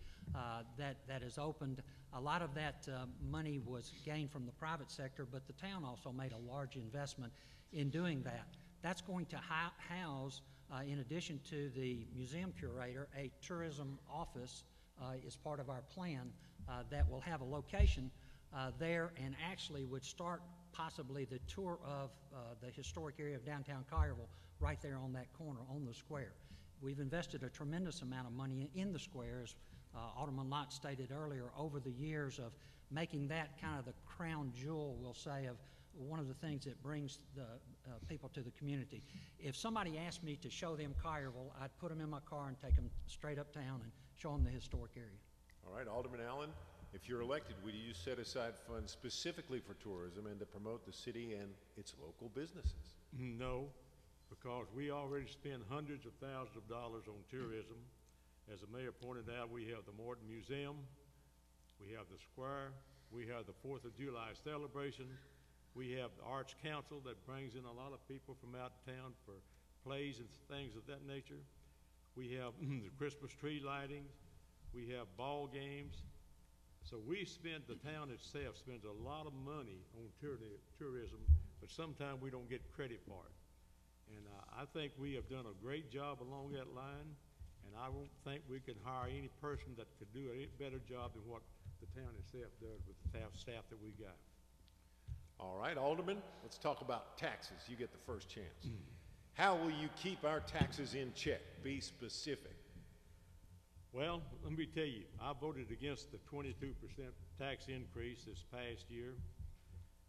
that has opened. A lot of that money was gained from the private sector, but the town also made a large investment in doing that. That's going to house, in addition to the museum curator, a tourism office is part of our plan that will have a location there and actually would start possibly the tour of the historic area of downtown Collierville right there on that corner, on the square. We've invested a tremendous amount of money in the square, as Alderman Lott stated earlier, over the years of making that kind of the crown jewel, we'll say, of one of the things that brings the people to the community. If somebody asked me to show them Collierville, I'd put them in my car and take them straight uptown and show them the historic area. All right, Alderman Allen, if you're elected, would you set aside funds specifically for tourism and to promote the city and its local businesses? No, because we already spend hundreds of thousands of dollars on tourism. As the mayor pointed out, we have the Morton Museum, we have the Square, we have the 4th of July celebration, we have the Arts Council that brings in a lot of people from out of town for plays and things of that nature. We have the Christmas tree lighting, we have ball games. So the town itself spends a lot of money on tourism, but sometimes we don't get credit for it. And I think we have done a great job along that line, and I don't think we can hire any person that could do a better job than what the town itself does with the staff that we got. All right, Alderman, let's talk about taxes. You get the first chance. How will you keep our taxes in check? Be specific. Well, let me tell you, I voted against the 22% tax increase this past year.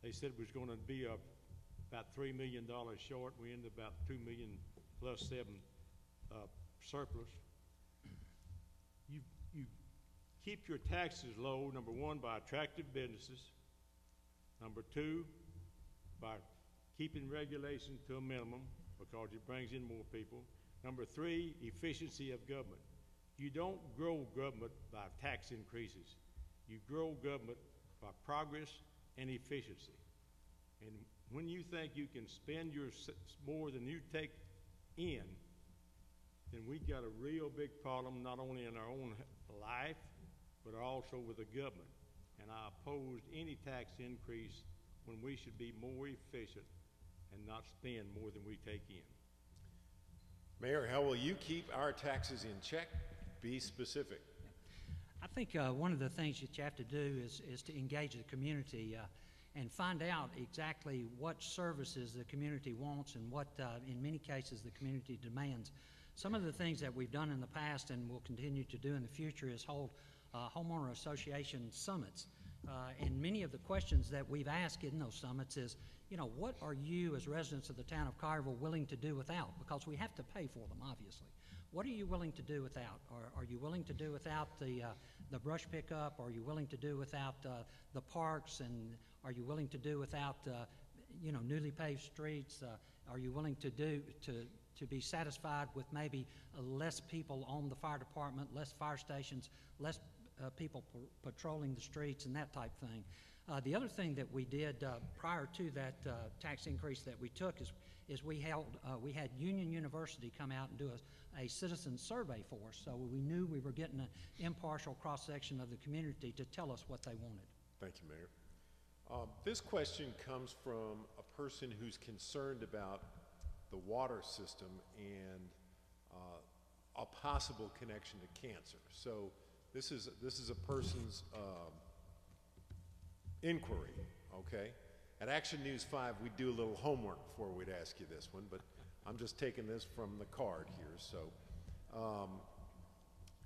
They said it was going to be about $3 million short. We ended about $2 million plus 7 surplus. You keep your taxes low, number one, by attractive businesses. Number two, by keeping regulation to a minimum because it brings in more people. Number three, efficiency of government. You don't grow government by tax increases. You grow government by progress and efficiency. And when you think you can spend more than you take in, then we got a real big problem, not only in our own life, but also with the government. And I opposed any tax increase when we should be more efficient and not spend more than we take in. Mayor, how will you keep our taxes in check? Be specific. I think one of the things that you have to do is to engage the community and find out exactly what services the community wants and what, in many cases, the community demands. Some of the things that we've done in the past and will continue to do in the future is hold homeowner association summits. And many of the questions that we've asked in those summits is, you know, what are you as residents of the town of Collierville willing to do without? Because we have to pay for them, obviously. What are you willing to do without? Are you willing to do without the brush pickup? Are you willing to do without the parks? And are you willing to do without you know, newly paved streets? Are you willing to be satisfied with maybe less people on the fire department, less fire stations, less people patrolling the streets and that type thing? The other thing that we did prior to that tax increase that we took is we had Union University come out and do a citizen survey for us, so we knew we were getting an impartial cross-section of the community to tell us what they wanted. Thank you, Mayor. This question comes from a person who's concerned about the water system and a possible connection to cancer. So this is a person's inquiry, okay? At Action News 5, we do a little homework before we'd ask you this one, but I'm just taking this from the card here, so.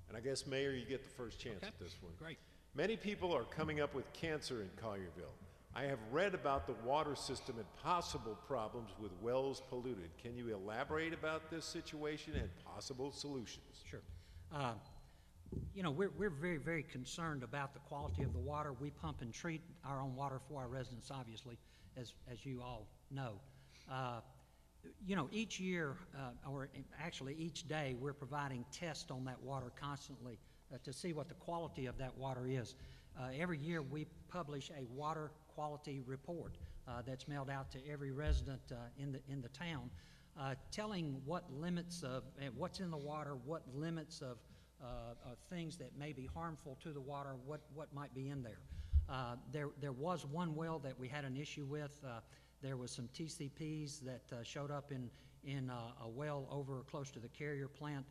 And I guess, Mayor, you get the first chance at this one. Great. Many people are coming up with cancer in Collierville. I have read about the water system and possible problems with wells polluted. Can you elaborate about this situation and possible solutions? Sure. You know, we're very, very concerned about the quality of the water. We pump and treat our own water for our residents, obviously, as you all know. You know, each year, or actually each day, we're providing tests on that water constantly to see what the quality of that water is. Every year, we publish a water quality report that's mailed out to every resident in the town, telling what limits of what's in the water, what limits of things that may be harmful to the water, what might be in there. There was one well that we had an issue with. There was some TCPs that showed up in a well over close to the carrier plant.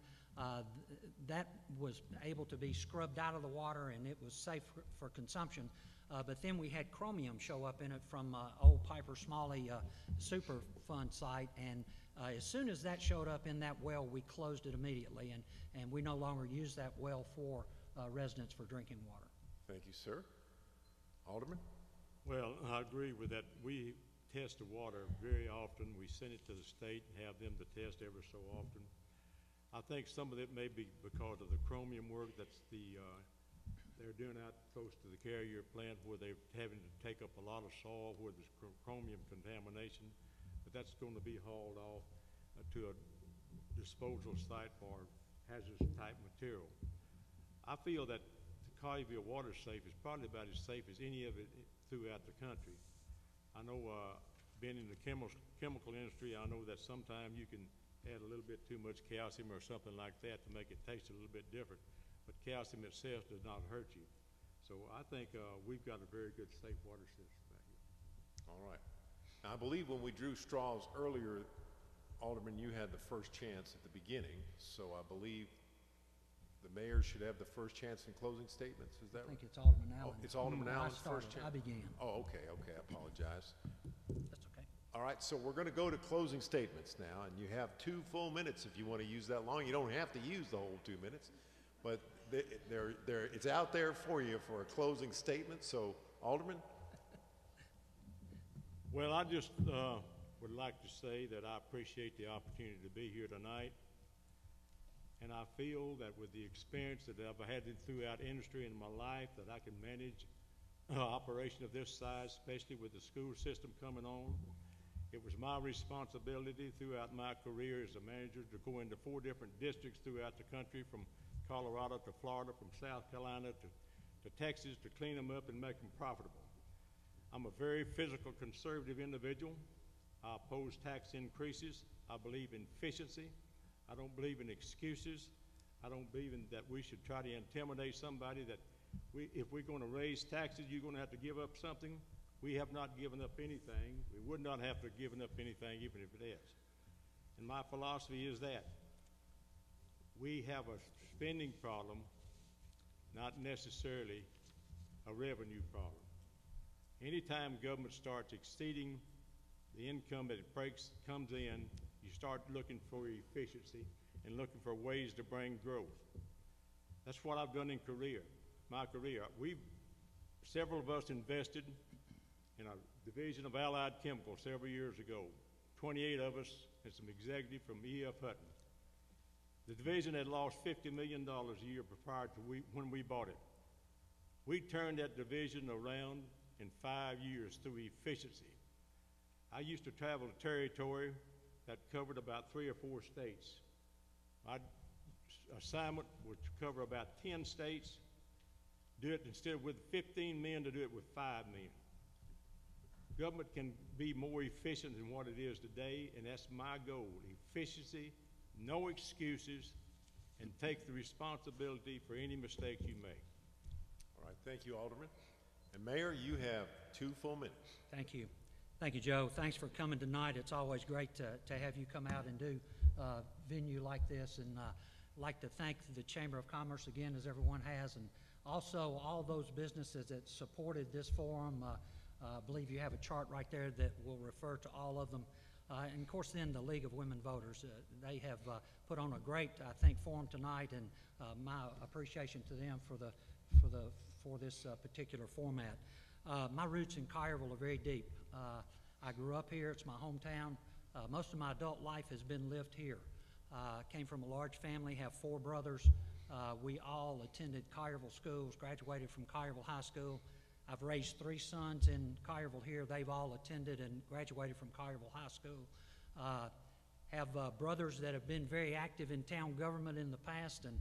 That was able to be scrubbed out of the water, and it was safe for consumption. But then we had chromium show up in it from old Piper Smalley Superfund site, and as soon as that showed up in that well, we closed it immediately, and we no longer use that well for residents for drinking water. Thank you, sir. Alderman? Well, I agree with that. We test the water very often. We send it to the state and have them to test ever so often. I think some of it may be because of the chromium work that's they're doing out close to the carrier plant where they're having to take up a lot of soil where there's chromium contamination, but that's going to be hauled off to a disposal site for hazardous type material. I feel that the Collierville water safe is probably about as safe as any of it throughout the country. I know, being in the chemical industry, I know that sometimes you can add a little bit too much calcium or something like that to make it taste a little bit different. But calcium itself does not hurt you. So I think we've got a very good safe water system back here. All right. Now, I believe when we drew straws earlier, Alderman, you had the first chance at the beginning. So I believe the mayor should have the first chance in closing statements. Is that right? I think it's Alderman Allen. Oh, it's Alderman Allen's first chance? I began. Oh, okay, okay. I apologize. That's okay. All right, so we're going to go to closing statements now, and you have 2 full minutes if you want to use that long. You don't have to use the whole 2 minutes, but it's out there for you for a closing statement. So, Alderman? Well, I just would like to say that I appreciate the opportunity to be here tonight. And I feel that with the experience that I've had throughout industry in my life, that I can manage an operation of this size, especially with the school system coming on. It was my responsibility throughout my career as a manager to go into 4 different districts throughout the country, from Colorado to Florida, from South Carolina to Texas, to clean them up and make them profitable. I'm a very physical, conservative individual. I oppose tax increases. I believe in efficiency. I don't believe in excuses. I don't believe in that we should try to intimidate somebody that if we're going to raise taxes, you're going to have to give up something. We have not given up anything. We would not have to have given up anything even if it is. And my philosophy is that we have a spending problem, not necessarily a revenue problem. Anytime government starts exceeding the income that it comes in, you start looking for efficiency and looking for ways to bring growth. That's what I've done in career. my career. Several of us invested in a division of Allied Chemicals several years ago. 28 of us and some executive from E.F. Hutton. The division had lost $50 million a year prior to when we bought it. We turned that division around in 5 years through efficiency. I used to travel a territory that covered about 3 or 4 states. My assignment was to cover about 10 states, do it instead of with 15 men to do it with 5 men. Government can be more efficient than what it is today, and that's my goal. Efficiency, no excuses, and take the responsibility for any mistakes you make. All right, thank you, Alderman. And Mayor, you have 2 full minutes. Thank you. Thank you, Joe. Thanks for coming tonight. It's always great to have you come out and do a venue like this. And I'd like to thank the Chamber of Commerce again, as everyone has, and also all those businesses that supported this forum. I believe you have a chart right there that will refer to all of them. And of course, then the League of Women Voters. They have put on a great, I think, forum tonight, and my appreciation to them for this particular format. My roots in Collierville are very deep. I grew up here. It's my hometown. Most of my adult life has been lived here. Came from a large family, have 4 brothers. We all attended Collierville schools, graduated from Collierville High School. I've raised 3 sons in Collierville here. They've all attended and graduated from Collierville High School. Have brothers that have been very active in town government in the past and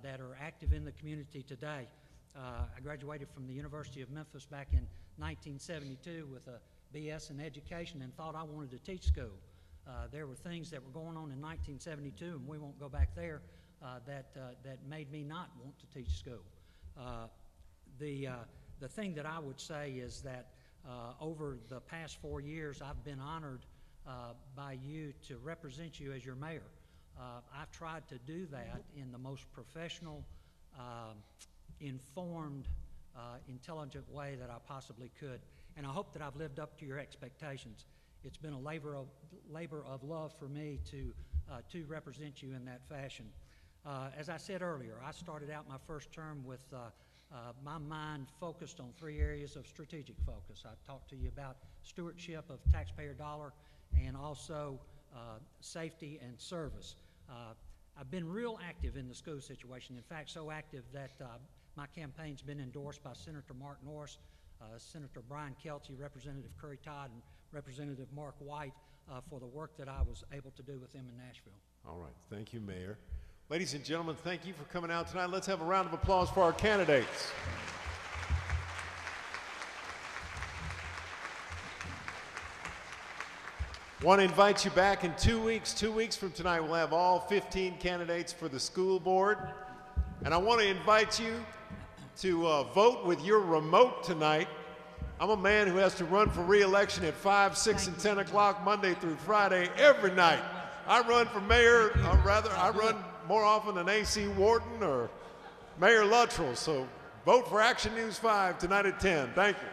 that are active in the community today. I graduated from the University of Memphis back in 1972 with a BS in education and thought I wanted to teach school. There were things that were going on in 1972, and we won't go back there, that made me not want to teach school. The thing that I would say is that over the past 4 years, I've been honored by you to represent you as your mayor. I've tried to do that in the most professional, informed, intelligent way that I possibly could. And I hope that I've lived up to your expectations. It's been a labor of love for me to represent you in that fashion. As I said earlier, I started out my first term with my mind focused on 3 areas of strategic focus. I talked to you about stewardship of taxpayer dollar and also safety and service. I've been real active in the school situation. In fact, so active that my campaign's been endorsed by Senator Mark Norris, Senator Brian Kelce, Representative Curry Todd, and Representative Mark White for the work that I was able to do with them in Nashville. All right, thank you, Mayor. Ladies and gentlemen, thank you for coming out tonight. Let's have a round of applause for our candidates. Want to invite you back in 2 weeks. 2 weeks from tonight, we'll have all 15 candidates for the school board. And I want to invite you to vote with your remote tonight. I'm a man who has to run for re-election at 5, 6, and 10 o'clock Monday through Friday every night. I run for mayor, I run more often than A.C. Wharton or Mayor Luttrell. So vote for Action News 5 tonight at 10. Thank you.